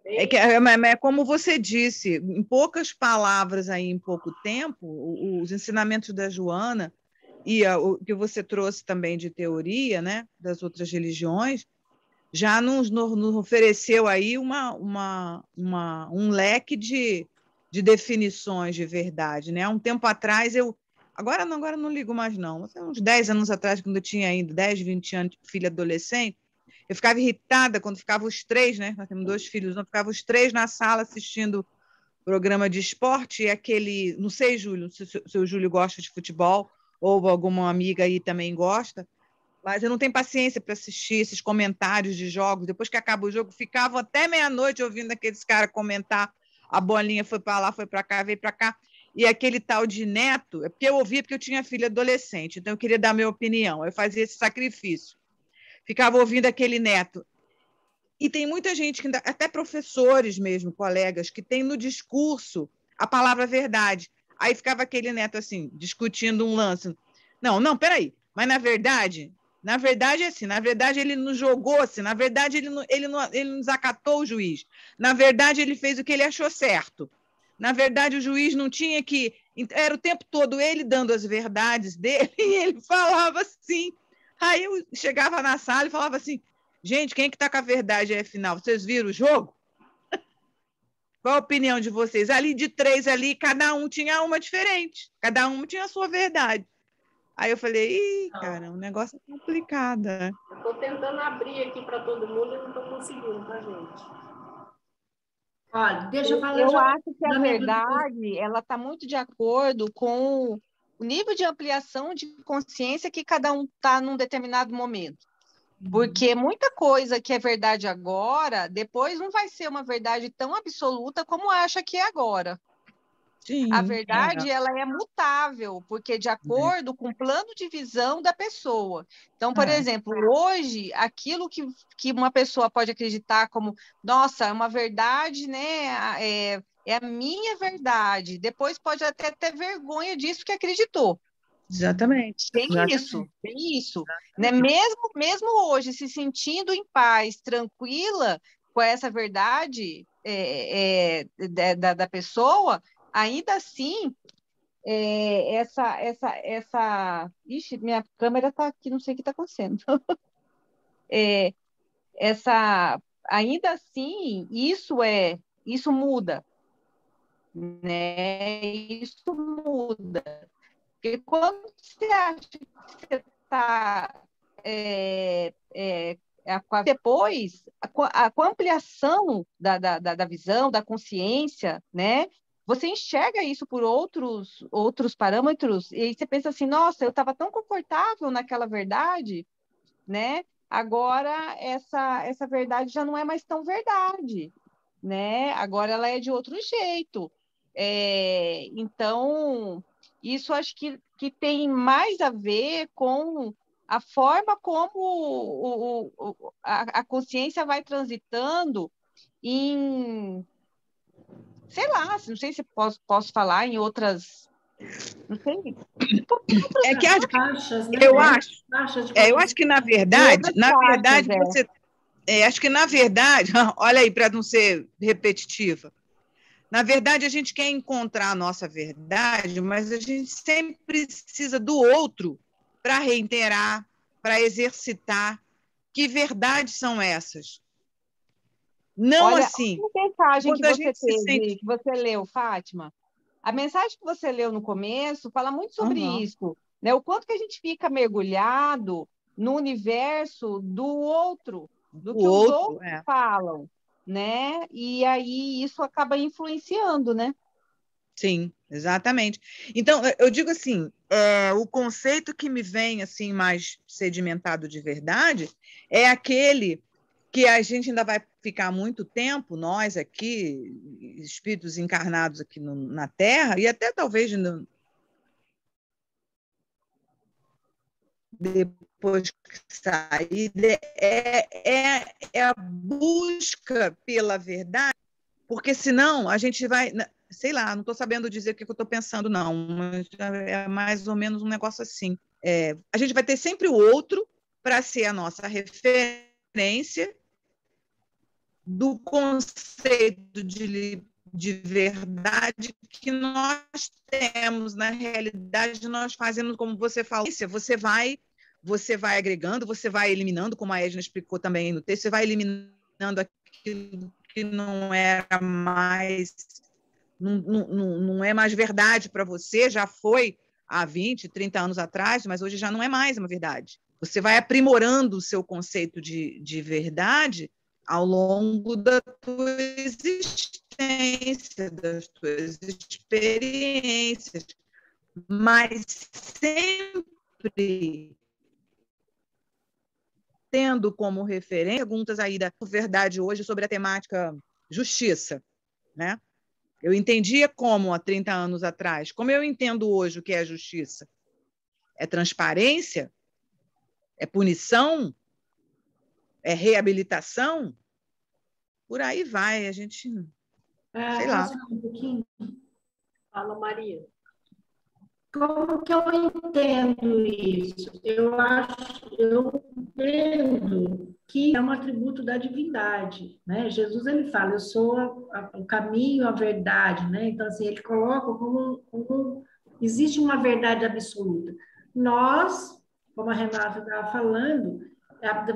É como você disse, em poucas palavras, aí, em pouco tempo, os ensinamentos da Joana e o que você trouxe também de teoria, né, das outras religiões, já nos ofereceu aí um leque de definições de verdade, né? Um tempo atrás, agora não ligo mais não, mas uns 10 anos atrás, quando eu tinha ainda 10, 20 anos, filha adolescente, eu ficava irritada quando ficavam os três, né? Nós temos 2 filhos, não ficavam os três na sala assistindo programa de esporte, e aquele, não sei, Júlio, se o Júlio gosta de futebol, ou alguma amiga aí também gosta, mas eu não tenho paciência para assistir esses comentários de jogos. Depois que acaba o jogo, ficavam até meia-noite ouvindo aqueles caras comentar, a bolinha foi para lá, foi para cá, veio para cá. E aquele tal de Neto, é porque eu ouvia porque eu tinha filha adolescente, então eu queria dar minha opinião, eu fazia esse sacrifício. Ficava ouvindo aquele Neto. E tem muita gente, até professores mesmo, colegas, que tem no discurso a palavra verdade. Aí ficava aquele Neto assim, discutindo um lance. Não, peraí, mas na verdade é assim, na verdade ele nos jogou assim, na verdade ele não desacatou o juiz, na verdade ele fez o que ele achou certo, na verdade o juiz não tinha que... Era o tempo todo ele dando as verdades dele e ele falava assim. Aí eu chegava na sala e falava assim, gente, quem é que está com a verdade aí, afinal? Vocês viram o jogo? Qual a opinião de vocês? Ali de 3 ali, cada um tinha uma diferente, cada um tinha a sua verdade. Aí eu falei, cara, o negócio é complicado. Né? Eu estou tentando abrir aqui para todo mundo e não estou conseguindo, tá, gente? Olha, deixa eu falar. Eu acho que a verdade, ela está muito de acordo com o nível de ampliação de consciência que cada um está num determinado momento. Porque muita coisa que é verdade agora, depois não vai ser uma verdade tão absoluta como acha que é agora. Sim, a verdade ela é mutável, porque de acordo com o plano de visão da pessoa. Então, por exemplo, hoje, aquilo que uma pessoa pode acreditar como, nossa, é uma verdade, né? É a minha verdade. Depois pode até ter vergonha disso que acreditou. Exatamente. Tem isso. Né? Mesmo hoje, se sentindo em paz, tranquila com essa verdade da pessoa, ainda assim, Ixi, minha câmera está aqui, não sei o que está acontecendo. Ainda assim, isso muda, né? Isso muda. Porque quando você acha que você está depois, com a ampliação da visão, da consciência, né? Você enxerga isso por outros parâmetros, e aí você pensa assim, nossa, eu estava tão confortável naquela verdade, né? Agora essa verdade já não é mais tão verdade, né? Agora ela é de outro jeito. Então, isso acho que tem mais a ver com a forma como a consciência vai transitando em, sei lá, não sei se posso falar em outras, não sei. É que taxas, né? eu acho que na verdade você, acho que na verdade, olha aí para não ser repetitiva. Na verdade, a gente quer encontrar a nossa verdade, mas a gente sempre precisa do outro para reiterar, para exercitar. Que verdades são essas? Não Olha, assim. olha a mensagem que Quando a você gente se teve, sente. que você leu, Fátima. A mensagem que você leu no começo fala muito sobre Aham. isso, né? O quanto que a gente fica mergulhado no universo do outro, do O que os outro, outros é. falam, né? E aí isso acaba influenciando, né? Sim, exatamente. Então, eu digo assim, o conceito que me vem assim mais sedimentado de verdade é aquele que a gente ainda vai ficar muito tempo, nós aqui, espíritos encarnados aqui na Terra, e até talvez depois que sair, é a busca pela verdade, porque senão a gente vai, sei lá, não estou sabendo dizer o que eu estou pensando, não, mas é mais ou menos um negócio assim. A gente vai ter sempre o outro para ser a nossa referência do conceito de verdade que nós temos. Na realidade, nós fazemos, como você falou, você vai agregando, você vai eliminando, como a Edna explicou também no texto, você vai eliminando aquilo que não era mais, não é mais verdade para você, já foi há 20, 30 anos atrás, mas hoje já não é mais uma verdade. Você vai aprimorando o seu conceito de verdade ao longo da tua existência, das tuas experiências, mas sempre tendo como referência perguntas aí da verdade hoje sobre a temática justiça, né? Eu entendia como há 30 anos atrás, como eu entendo hoje o que é justiça. É transparência? É punição? É reabilitação? Por aí vai, a gente, sei lá. Posso falar um pouquinho? Fala, Maria. Como que eu entendo isso? Eu entendo que é um atributo da divindade, né? Jesus, ele fala, eu sou o caminho, a verdade, né? Então, assim, ele coloca como existe uma verdade absoluta. Nós, como a Renata estava falando,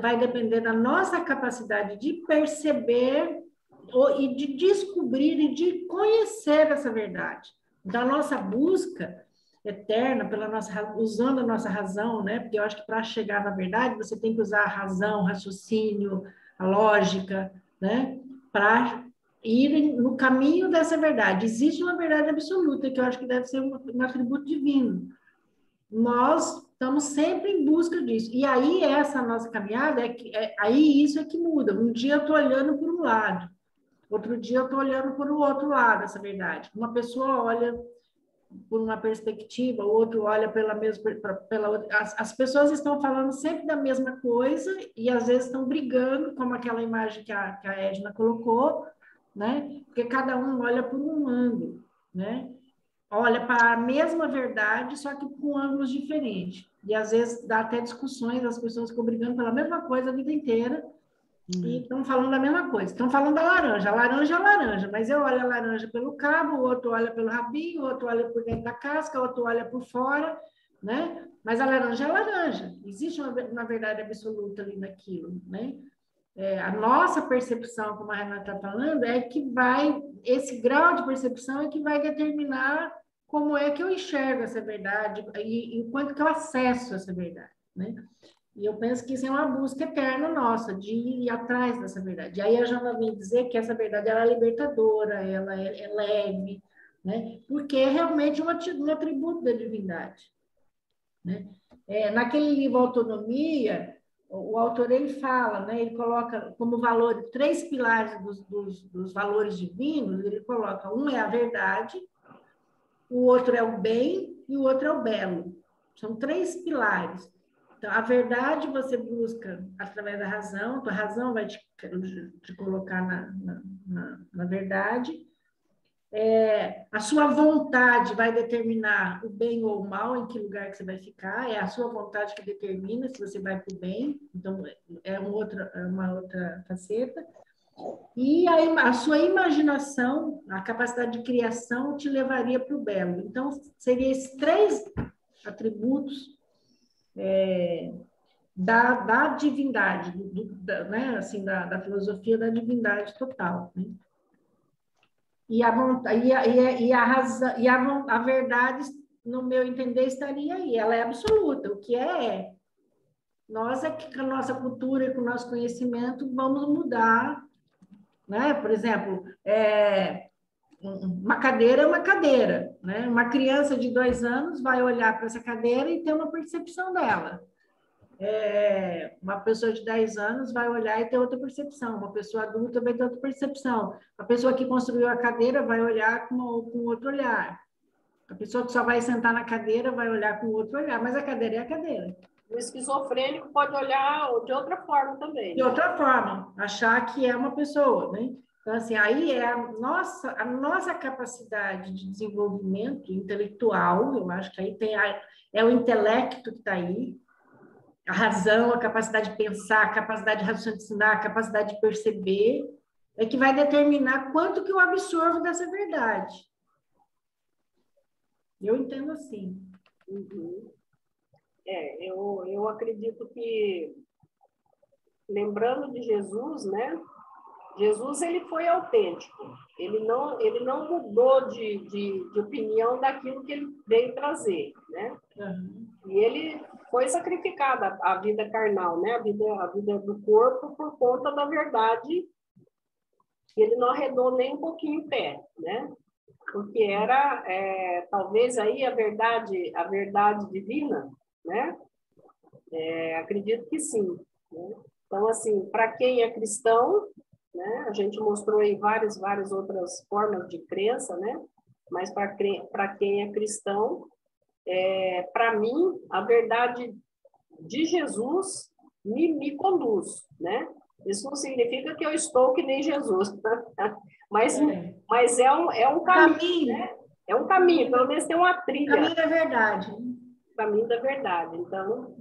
vai depender da nossa capacidade de perceber e de descobrir e de conhecer essa verdade. Então, a nossa busca eterna pela nossa, usando a nossa razão, né? Porque eu acho que para chegar na verdade você tem que usar a razão, o raciocínio, a lógica, né? Para ir no caminho dessa verdade. Existe uma verdade absoluta que eu acho que deve ser um atributo divino. Nós estamos sempre em busca disso. E aí essa nossa caminhada aí isso é que muda. Um dia eu estou olhando por um lado, outro dia eu estou olhando por o outro lado, essa verdade. Uma pessoa olha por uma perspectiva, o outro olha pela mesma, pela outra. As pessoas estão falando sempre da mesma coisa e às vezes estão brigando, como aquela imagem que a Edna colocou, né? Porque cada um olha por um ângulo, né? Olha para a mesma verdade, só que com ângulos diferentes. E às vezes dá até discussões, as pessoas ficam brigando pela mesma coisa a vida inteira, e estão falando da mesma coisa. Estão falando da laranja. A laranja é a laranja, mas eu olho a laranja pelo cabo, o outro olha pelo rabinho, o outro olha por dentro da casca, o outro olha por fora, né? Mas a laranja é a laranja. Existe uma verdade absoluta ali naquilo, né? A nossa percepção, como a Renata está falando, é que esse grau de percepção é que vai determinar como é que eu enxergo essa verdade e quanto que eu acesso essa verdade, né? E eu penso que isso é uma busca eterna nossa, de ir atrás dessa verdade. E aí a Jana vem dizer que essa verdade ela é libertadora, ela é leve, né? Porque é realmente um atributo da divindade, né? Naquele livro Autonomia, o autor ele fala, né? Ele coloca como valor 3 pilares dos valores divinos, ele coloca um é a verdade, o outro é o bem e o outro é o belo. São 3 pilares. Então, a verdade você busca através da razão, tua razão vai te colocar na verdade. A sua vontade vai determinar o bem ou o mal, em que lugar que você vai ficar. É a sua vontade que determina se você vai para o bem. Então, é uma outra faceta. E a sua imaginação, a capacidade de criação, te levaria para o belo. Então, seriam esses 3 atributos da divindade, né? Assim, da filosofia da divindade total, né? E a verdade, no meu entender, estaria aí. Ela é absoluta. O que é. Nós é que, com a nossa cultura e com o nosso conhecimento, vamos mudar, né? Por exemplo, uma cadeira é uma cadeira, né? Uma criança de 2 anos vai olhar para essa cadeira e ter uma percepção dela. Uma pessoa de 10 anos vai olhar e ter outra percepção. Uma pessoa adulta vai ter outra percepção. A pessoa que construiu a cadeira vai olhar com outro olhar. A pessoa que só vai sentar na cadeira vai olhar com outro olhar, mas a cadeira é a cadeira. O esquizofrênico pode olhar de outra forma também. De outra forma, achar que é uma pessoa, né? Então, assim, aí é a nossa capacidade de desenvolvimento intelectual, eu acho que aí é o intelecto que está aí, a razão, a capacidade de pensar, a capacidade de raciocinar, a capacidade de perceber, é que vai determinar quanto que eu absorvo dessa verdade. Eu entendo assim. Uhum. Eu acredito que, lembrando de Jesus, né? Jesus, ele foi autêntico. Ele não mudou de opinião daquilo que ele veio trazer, né? Uhum. E ele foi sacrificado, a vida carnal, né? A vida do corpo, por conta da verdade. Ele não arredou nem um pouquinho o pé, né? Porque era, talvez aí a verdade divina, né? Acredito que sim, né? Então, assim, para quem é cristão, né? A gente mostrou aí várias outras formas de crença, né? Mas para quem é cristão, para mim, a verdade de Jesus me conduz, né? Isso não significa que eu estou que nem Jesus, mas é um caminho, né? É um caminho, pelo menos tem uma trilha. Caminho da verdade. Caminho da verdade, então...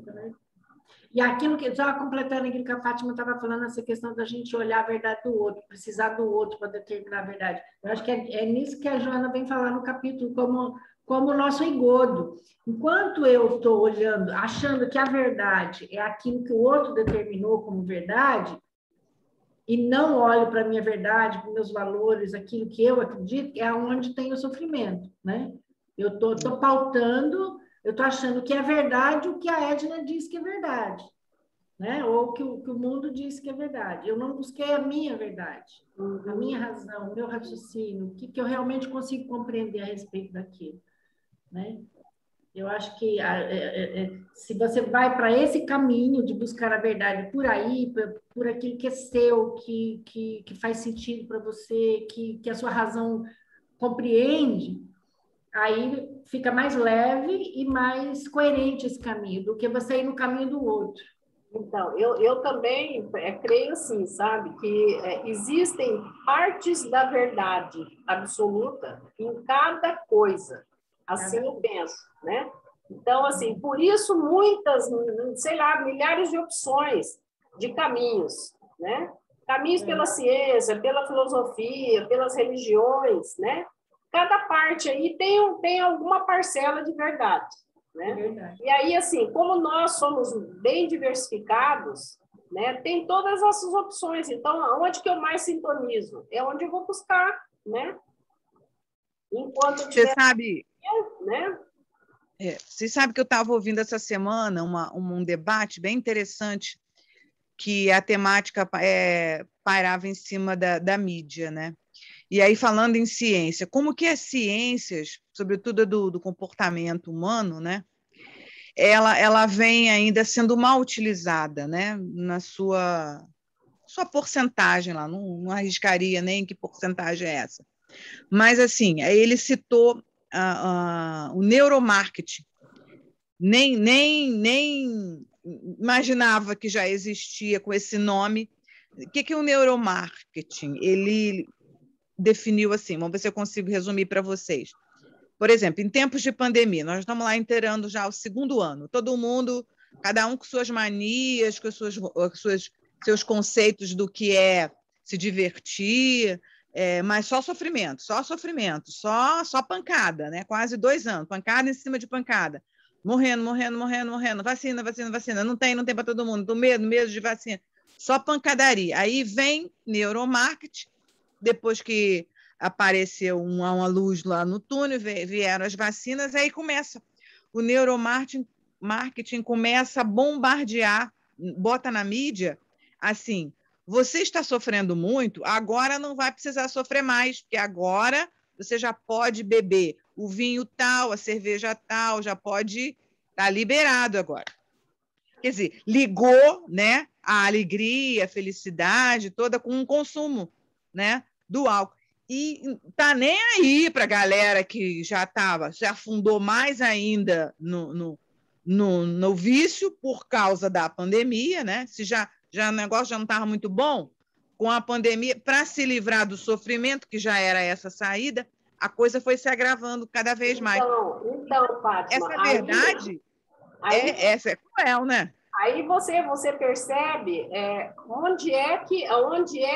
E aquilo que, só completando aquilo que a Fátima estava falando, essa questão da gente olhar a verdade do outro, precisar do outro para determinar a verdade. Eu acho que é nisso que a Joana vem falar no capítulo, como o nosso engodo. Enquanto eu estou olhando, achando que a verdade é aquilo que o outro determinou como verdade, e não olho para a minha verdade, para meus valores, aquilo que eu acredito, é onde tem o sofrimento, né? Eu estou pautando, eu estou achando que é verdade o que a Edna diz que é verdade, né? Ou que o mundo diz que é verdade. Eu não busquei a minha verdade, a minha razão, o meu raciocínio, o que eu realmente consigo compreender a respeito daquilo, né? Eu acho que se você vai para esse caminho de buscar a verdade por aí, por aquilo que é seu, que faz sentido para você, que a sua razão compreende, aí fica mais leve e mais coerente esse caminho do que você ir no caminho do outro. Então, eu também creio assim, sabe, que existem partes da verdade absoluta em cada coisa. Assim eu penso, né? Então, assim, por isso muitas, sei lá, milhares de opções de caminhos, né? Caminhos pela ciência, pela filosofia, pelas religiões, né? Cada parte aí tem alguma parcela de verdade, né? E aí, assim, como nós somos bem diversificados, né? Tem todas essas opções. Então, onde que eu mais sintonizo? É onde eu vou buscar, né? Enquanto você sabe, né? Você sabe que eu estava ouvindo essa semana um debate bem interessante, que a temática pairava em cima da mídia, né? E aí, falando em ciência, como que as ciências, sobretudo do comportamento humano, né? Ela vem ainda sendo mal utilizada, né? Na sua porcentagem lá, não arriscaria nem que porcentagem é essa. Mas, assim, ele citou o neuromarketing. Nem imaginava que já existia com esse nome. O que é o neuromarketing? Ele definiu assim, vamos ver se eu consigo resumir para vocês. Por exemplo, em tempos de pandemia, nós estamos lá inteirando já o 2º ano, todo mundo, cada um com suas manias, com seus conceitos do que é se divertir, mas só sofrimento, só pancada, né? Quase 2 anos, pancada em cima de pancada. morrendo, morrendo, morrendo, morrendo, vacina, vacina, vacina, não tem para todo mundo, do medo de vacina, só pancadaria. Aí vem neuromarketing, depois que apareceu uma luz lá no túnel, vieram as vacinas, aí começa. O neuromarketing começa a bombardear, bota na mídia, assim, você está sofrendo muito, agora não vai precisar sofrer mais, porque agora você já pode beber o vinho tal, a cerveja tal, já pode estar liberado agora. Quer dizer, ligou, né, a alegria, a felicidade toda com o consumo, né, do álcool. E tá nem aí para a galera que já afundou mais ainda no vício por causa da pandemia, né? Se já o negócio já não estava muito bom, com a pandemia, para se livrar do sofrimento, que já era essa saída, a coisa foi se agravando cada vez mais. Então, Fátima, essa verdade essa é cruel, né? Aí você percebe onde é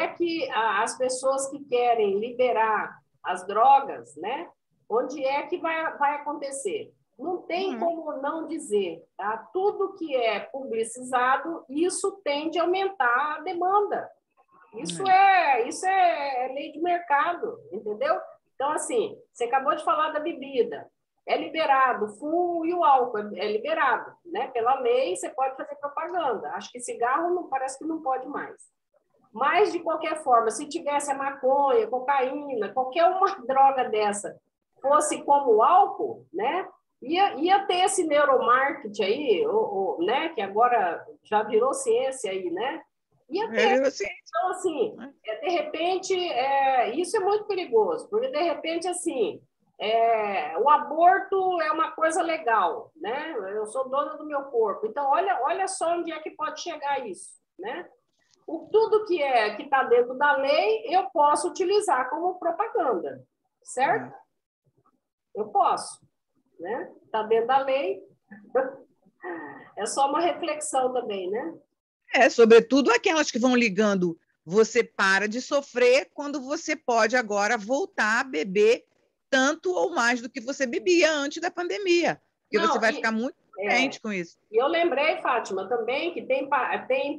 que as pessoas que querem liberar as drogas, né? Onde é que vai acontecer? Não tem como não dizer, tá? Tudo que é publicizado, isso tende a aumentar a demanda. Isso é lei de mercado, entendeu? Então, assim, você acabou de falar da bebida. É liberado, o fumo e o álcool é liberado, né? Pela lei, você pode fazer propaganda. Acho que cigarro não, parece que não pode mais. Mas, de qualquer forma, se tivesse a maconha, cocaína, qualquer uma droga dessa fosse como o álcool, né? Ia ter esse neuromarketing aí, né? Que agora já virou ciência aí, né? Ia ter. Então, assim, de repente, isso é muito perigoso, porque, de repente, assim, o aborto é uma coisa legal, né? Eu sou dona do meu corpo. Então, olha só onde é que pode chegar isso, né? Tudo que está dentro da lei, eu posso utilizar como propaganda, certo? Eu posso, né? Está dentro da lei. É só uma reflexão também, né? Sobretudo aquelas que vão ligando. Você para de sofrer quando você pode agora voltar a beber tanto ou mais do que você bebia antes da pandemia, porque você vai ficar muito contente com isso. E eu lembrei, Fátima, também que tem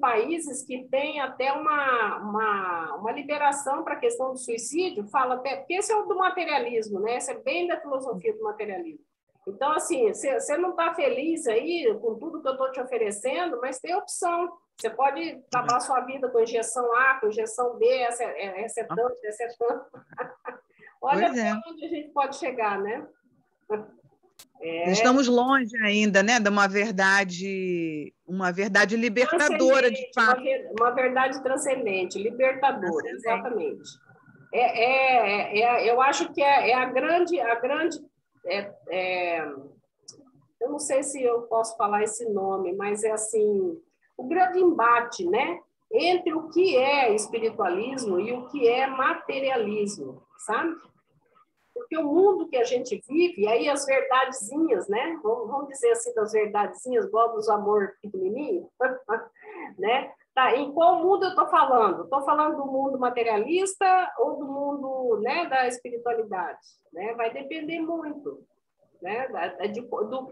países que têm até uma liberação para a questão do suicídio, fala até, porque esse é o do materialismo, né? Esse é bem da filosofia do materialismo. Então, assim, você não está feliz aí com tudo que eu estou te oferecendo, mas tem opção. Você pode acabar sua vida com injeção A, com injeção B, essa é tanto, essa é tanto. Olha até onde a gente pode chegar, né? Estamos longe ainda, né, de uma verdade libertadora, de fato. Uma verdade transcendente, libertadora, exatamente. Eu acho que é a grande eu não sei se eu posso falar esse nome, mas é assim, o grande embate, né, entre o que é espiritualismo e o que é materialismo, sabe? Porque o mundo que a gente vive, aí as verdadezinhas, né? Vamos dizer assim, das verdadezinhas, igual dos amor pequenininho, né? Tá, em qual mundo eu estou falando? Estou falando do mundo materialista ou do mundo, né, da espiritualidade? Né? Vai depender muito, né?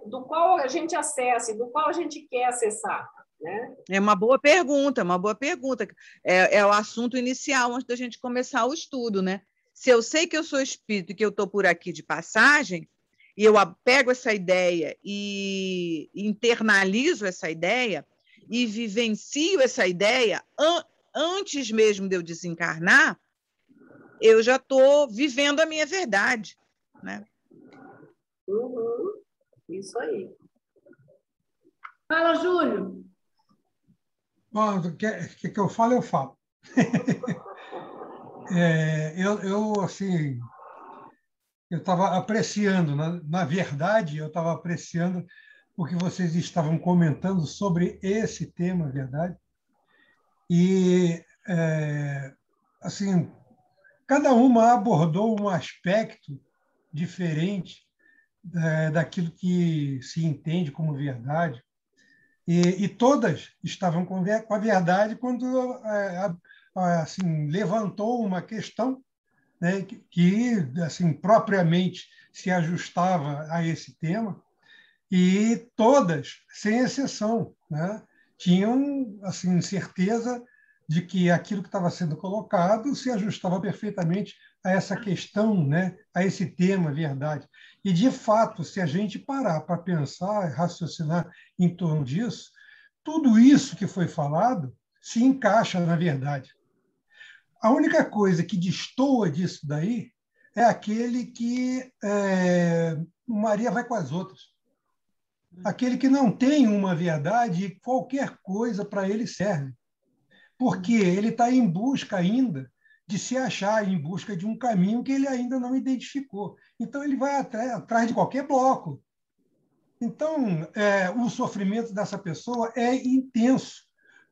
Do qual a gente acessa e do qual a gente quer acessar. Né? É uma boa pergunta, uma boa pergunta. É o assunto inicial antes da gente começar o estudo, né? Se eu sei que eu sou espírito e que eu estou por aqui de passagem, e eu pego essa ideia e internalizo essa ideia e vivencio essa ideia antes mesmo de eu desencarnar, eu já estou vivendo a minha verdade, né? Isso aí. Fala, Júlio. Bom, o que eu falo, eu falo. Assim, eu estava apreciando, na verdade, eu estava apreciando o que vocês estavam comentando sobre esse tema, verdade? E, assim, cada uma abordou um aspecto diferente daquilo que se entende como verdade, e todas estavam com a verdade quando assim, levantou uma questão, né, que assim, propriamente se ajustava a esse tema, e todas, sem exceção, né, tinham assim, certeza de que aquilo que estava sendo colocado se ajustava perfeitamente a essa questão, né, a esse tema, verdade. E, de fato, se a gente parar para pensar, raciocinar em torno disso, tudo isso que foi falado se encaixa na verdade. A única coisa que destoa disso daí é aquele que Maria vai com as outras. Aquele que não tem uma verdade e qualquer coisa para ele serve. Porque ele está em busca ainda de se achar, em busca de um caminho que ele ainda não identificou. Então, ele vai atrás de qualquer bloco. Então, o sofrimento dessa pessoa é intenso,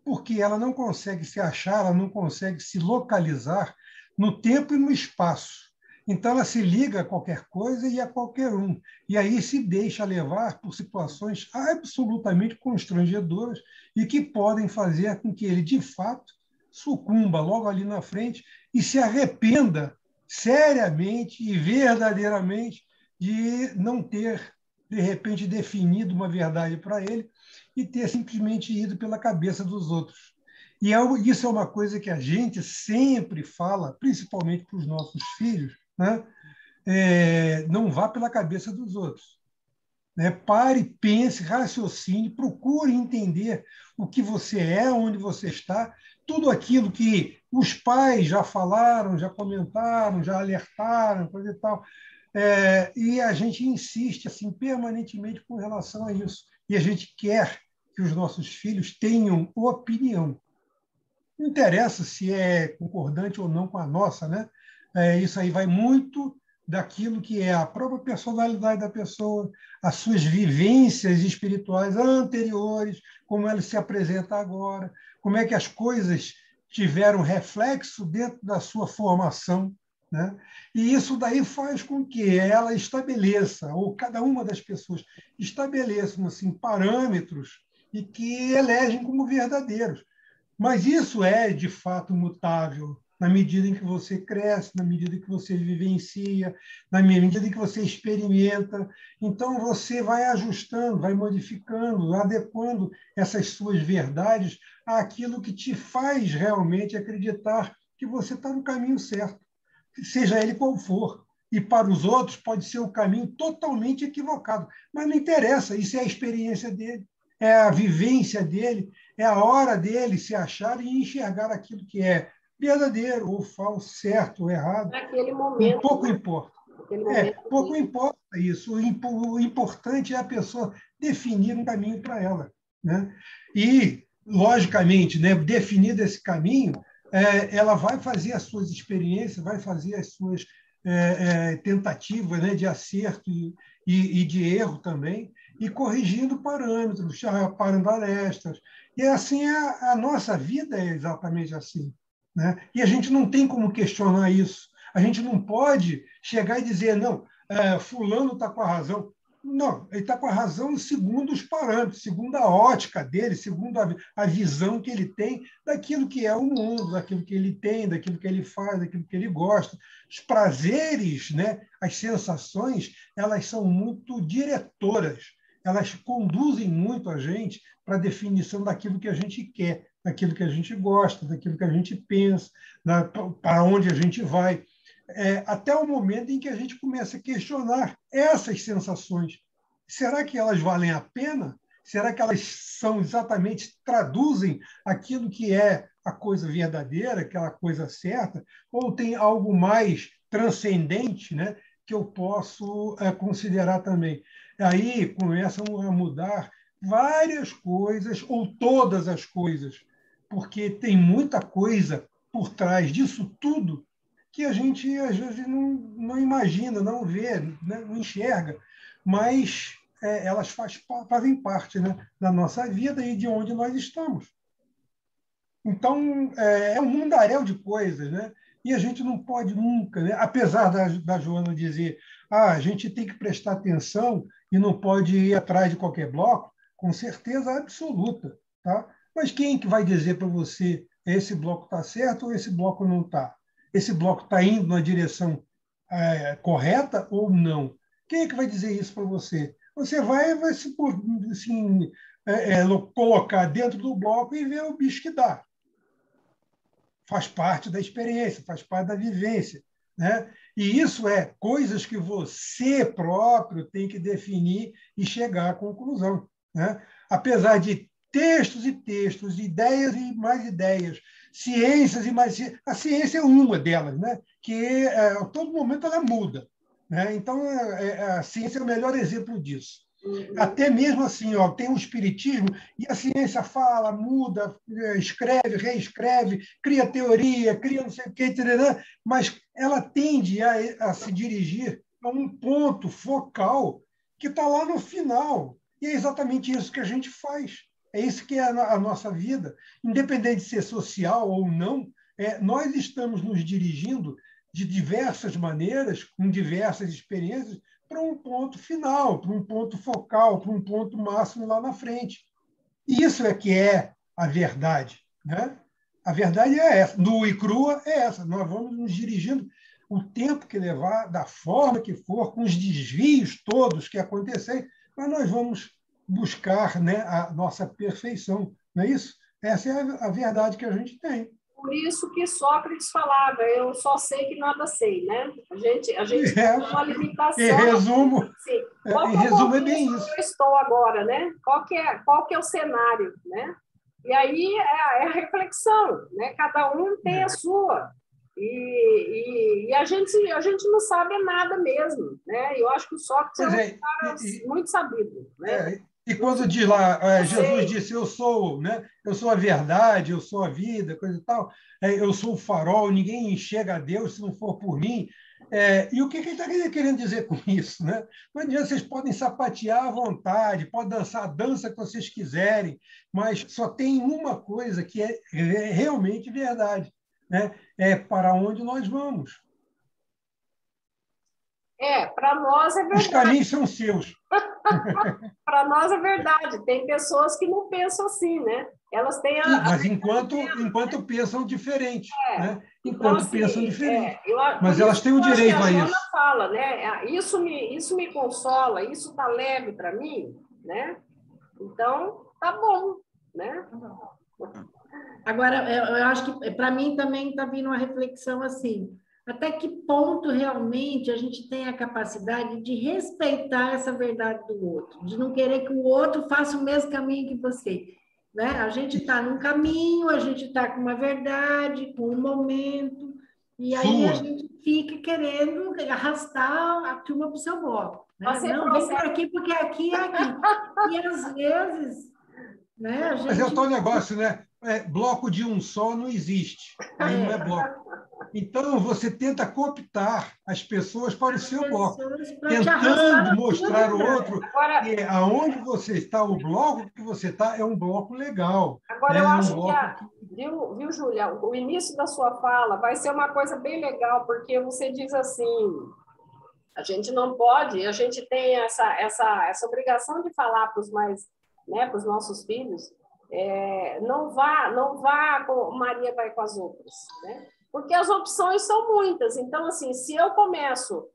porque ela não consegue se achar, ela não consegue se localizar no tempo e no espaço. Então, ela se liga a qualquer coisa e a qualquer um. E aí se deixa levar por situações absolutamente constrangedoras e que podem fazer com que ele, de fato, sucumba logo ali na frente e se arrependa seriamente e verdadeiramente de não ter, de repente, definido uma verdade para ele e ter simplesmente ido pela cabeça dos outros. E isso é uma coisa que a gente sempre fala, principalmente para os nossos filhos, né? Não vá pela cabeça dos outros. Né? Pare, pense, raciocine, procure entender o que você é, onde você está, tudo aquilo que os pais já falaram, já comentaram, já alertaram, coisa e tal. E a gente insiste assim permanentemente com relação a isso. E a gente quer que os nossos filhos tenham opinião. Não interessa se é concordante ou não com a nossa, né? Isso aí vai muito daquilo que é a própria personalidade da pessoa, as suas vivências espirituais anteriores, como ela se apresenta agora, como é que as coisas tiveram reflexo dentro da sua formação, né? E isso daí faz com que ela estabeleça, ou cada uma das pessoas estabeleçam assim, parâmetros e que elegem como verdadeiros. Mas isso é, de fato, mutável na medida em que você cresce, na medida em que você vivencia, na medida em que você experimenta. Então, você vai ajustando, vai modificando, adequando essas suas verdades àquilo que te faz realmente acreditar que você está no caminho certo, seja ele qual for. E para os outros pode ser o caminho totalmente equivocado. Mas não interessa, isso é a experiência dele, é a vivência dele, é a hora dele se achar e enxergar aquilo que é verdadeiro ou falso, certo ou errado. Naquele momento. Pouco importa. Pouco dele. importa isso. O importante é a pessoa definir um caminho para ela. Né? E, logicamente, né, definido esse caminho, ela vai fazer as suas experiências, vai fazer as suas tentativas, né, de acerto e de erro também, e corrigindo parâmetros, parando arestas. E assim a nossa vida é exatamente assim. Né? E a gente não tem como questionar isso. A gente não pode chegar e dizer, não, fulano está com a razão. Não, ele está com a razão segundo os parâmetros, segundo a ótica dele, segundo a visão que ele tem daquilo que é o mundo, daquilo que ele tem, daquilo que ele faz, daquilo que ele gosta. Os prazeres, né, as sensações, elas são muito diretoras, elas conduzem muito a gente para a definição daquilo que a gente quer, daquilo que a gente gosta, daquilo que a gente pensa, para onde a gente vai. Até o momento em que a gente começa a questionar essas sensações. Será que elas valem a pena? Será que elas são exatamente, traduzem aquilo que é a coisa verdadeira, aquela coisa certa? Ou tem algo mais transcendente, né, que eu posso considerar também? Aí começam a mudar várias coisas, ou todas as coisas, porque tem muita coisa por trás disso tudo que a gente, às vezes, não imagina, não vê, né? Não enxerga, mas elas fazem parte, né, da nossa vida e de onde nós estamos. Então, é um mundaréu de coisas, né? E a gente não pode nunca, né? Apesar da Joana dizer a gente tem que prestar atenção e não pode ir atrás de qualquer bloco, com certeza absoluta. Tá? Mas quem que vai dizer para você esse bloco está certo ou esse bloco não está? Esse bloco está indo na direção correta ou não? Quem é que vai dizer isso para você? você vai se assim, colocar dentro do bloco e ver o bicho que dá. Faz parte da experiência, faz parte da vivência, né? E isso é coisas que você próprio tem que definir e chegar à conclusão, né? Apesar de textos e textos, ideias e mais ideias, ciências e mais ciências, a ciência é uma delas, né? Que a todo momento ela muda, né? Então a ciência é o melhor exemplo disso. Até mesmo assim, ó, tem o espiritismo e a ciência fala, muda, escreve, reescreve, cria teoria, cria não sei o quê, mas ela tende a se dirigir a um ponto focal que está lá no final. E é exatamente isso que a gente faz. É isso que é a nossa vida. Independente de ser social ou não, nós estamos nos dirigindo de diversas maneiras, com diversas experiências, para um ponto final, para um ponto focal, para um ponto máximo lá na frente. E isso é que é a verdade, né? A verdade é essa, nua e crua é essa. Nós vamos nos dirigindo o tempo que levar, da forma que for, com os desvios todos que acontecerem, mas nós vamos buscar, né, a nossa perfeição, não é isso? Essa é a verdade que a gente tem. Por isso que Sócrates falava, eu só sei que nada sei, né? A gente tem uma limitação. Em resumo, assim, em resumo é bem isso. Eu estou agora, né? Qual que é o cenário, né? E aí é a reflexão, né? Cada um tem a sua. E a gente não sabe nada mesmo, né? Eu acho que o Sócrates é um cara muito sabido, né? E quando diz lá, Jesus disse, eu sou a verdade, eu sou a vida, coisa e tal, eu sou o farol, ninguém enxerga a Deus se não for por mim. E o que ele está querendo dizer com isso? Né? Não adianta, vocês podem sapatear à vontade, podem dançar a dança que vocês quiserem, mas só tem uma coisa que é realmente verdade, né? É para onde nós vamos. Para nós é verdade. Os caminhos são seus. Para nós é verdade. Tem pessoas que não pensam assim, né? Elas têm mas enquanto pensam diferente, né? Enquanto então, assim, pensam diferente. Mas elas têm o direito a isso. A fala, né? Isso me consola, isso está leve para mim, né? Então, tá bom, né? Agora, eu acho que para mim também está vindo uma reflexão assim, até que ponto realmente a gente tem a capacidade de respeitar essa verdade do outro, de não querer que o outro faça o mesmo caminho que você, né? A gente está num caminho, a gente está com uma verdade, com um momento, e aí a gente fica querendo arrastar a turma para o seu bloco, né? Não, vem por aqui, porque aqui é aqui. E às vezes, né, a gente... Mas é o tal negócio, né? Bloco de um só não existe. Aí não é bloco. Então, você tenta cooptar as pessoas para o seu bloco, tentando mostrar ao outro que aonde você está, o bloco que você está, é um bloco legal. Agora, eu acho que, viu, Júlia, o início da sua fala vai ser uma coisa bem legal, porque você diz assim, a gente não pode, a gente tem essa obrigação de falar para os mais, né, para os nossos filhos, não vá como Maria vai com as outras, né? Porque as opções são muitas. Então, assim, se eu começo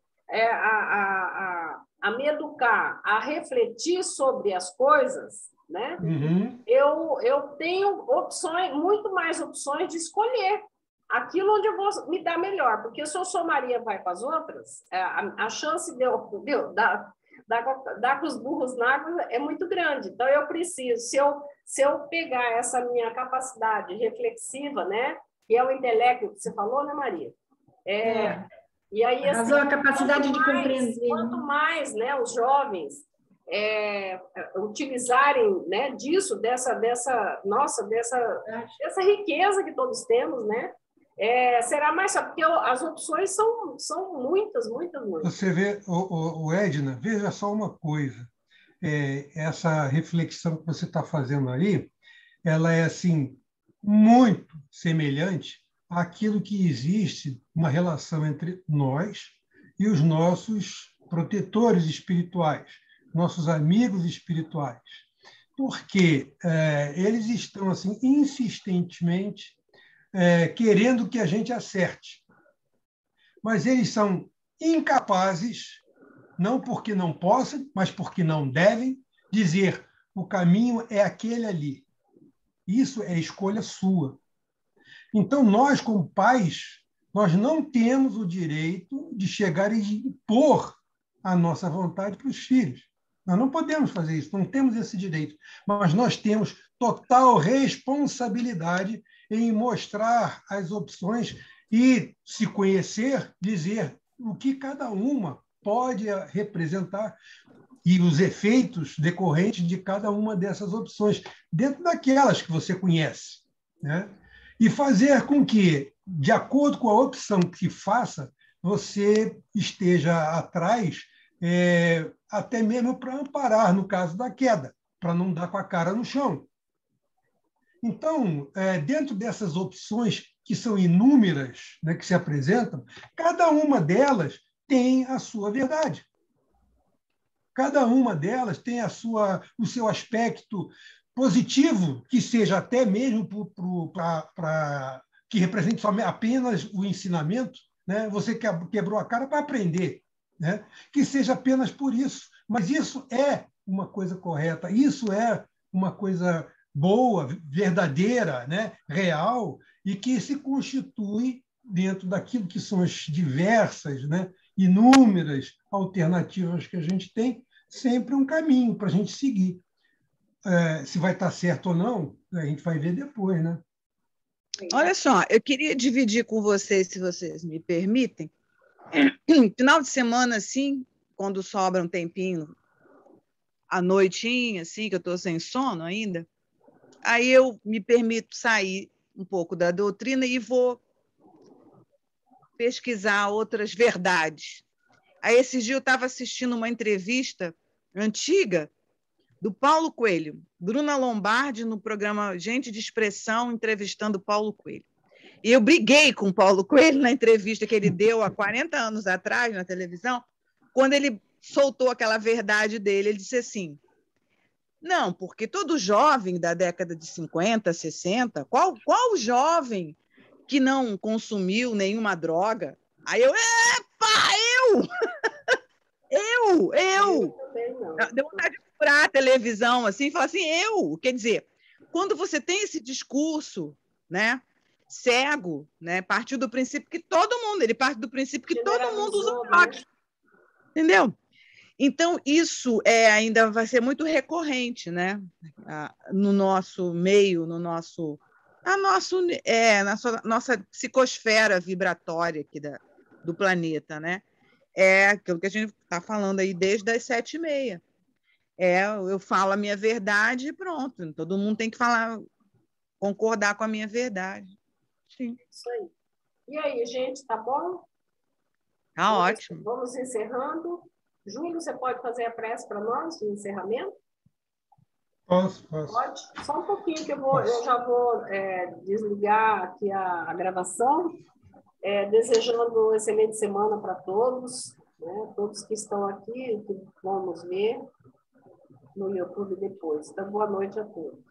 a me educar, a refletir sobre as coisas, né? Uhum. Eu tenho opções, muito mais opções de escolher aquilo onde eu vou me dar melhor. Porque se eu sou Maria vai com as outras, a chance de eu dar com os burros na água é muito grande. Então, eu preciso, se eu pegar essa minha capacidade reflexiva, né? Que é o intelecto que você falou, né, Maria? E aí, assim, a capacidade de compreender. Quanto mais, né, os jovens utilizarem, né, dessa riqueza que todos temos, né? Será mais fácil, porque as opções são muitas. Você vê, o Edna, veja só uma coisa. Essa reflexão que você está fazendo aí, ela é assim muito semelhante àquilo que existe, uma relação entre nós e os nossos protetores espirituais, nossos amigos espirituais, porque eles estão assim insistentemente querendo que a gente acerte, mas eles são incapazes não porque não possam, mas porque não devem, dizer o caminho é aquele ali. Isso é escolha sua. Então, nós, como pais, nós não temos o direito de chegar e de impor a nossa vontade para os filhos. Nós não podemos fazer isso, não temos esse direito. Mas nós temos total responsabilidade em mostrar as opções e, se conhecer, dizer o que cada uma pode representar e os efeitos decorrentes de cada uma dessas opções, dentro daquelas que você conhece, né? E fazer com que, de acordo com a opção que faça, você esteja atrás, até mesmo para amparar no caso da queda, para não dar com a cara no chão. Então, dentro dessas opções, que são inúmeras, né, que se apresentam, cada uma delas tem a sua verdade. Cada uma delas tem o seu aspecto positivo, que seja até mesmo que represente apenas o ensinamento, né? Você quebrou a cara para aprender, né? Que seja apenas por isso. Mas isso é uma coisa correta, isso é uma coisa boa, verdadeira, né? Real, e que se constitui dentro daquilo que são as diversas, né? Inúmeras alternativas que a gente tem, sempre um caminho para a gente seguir. Se vai estar certo ou não, a gente vai ver depois, né? Olha só, eu queria dividir com vocês, se vocês me permitem, final de semana, assim, quando sobra um tempinho, à noitinha, assim, que eu estou sem sono ainda, aí eu me permito sair um pouco da doutrina e vou pesquisar outras verdades. Aí, esses dias, eu estava assistindo uma entrevista antiga do Paulo Coelho, Bruna Lombardi, no programa Gente de Expressão, entrevistando Paulo Coelho. E eu briguei com o Paulo Coelho na entrevista que ele deu há 40 anos atrás na televisão, quando ele soltou aquela verdade dele. Ele disse assim, não, porque todo jovem da década de 50, 60, qual jovem que não consumiu nenhuma droga? Aí eu, eu! Deu vontade de furar a televisão assim, e falar assim, quer dizer, quando você tem esse discurso, né, cego, né, partiu do princípio que todo mundo usa drogas, entendeu? Então, isso ainda vai ser muito recorrente, né, no nosso meio, na nossa psicosfera vibratória aqui do planeta, né? É aquilo que a gente está falando aí desde as 7h30. Eu falo a minha verdade e pronto. Todo mundo tem que concordar com a minha verdade. Sim. Isso aí. E aí, gente, tá bom? Tá ótimo. Vamos encerrando. Júlio, você pode fazer a prece para nós, de encerramento? Posso. Pode? Só um pouquinho que eu já vou desligar aqui a gravação. Desejando excelente semana para todos, né? Todos que estão aqui, que vamos ver no YouTube depois. Então, boa noite a todos.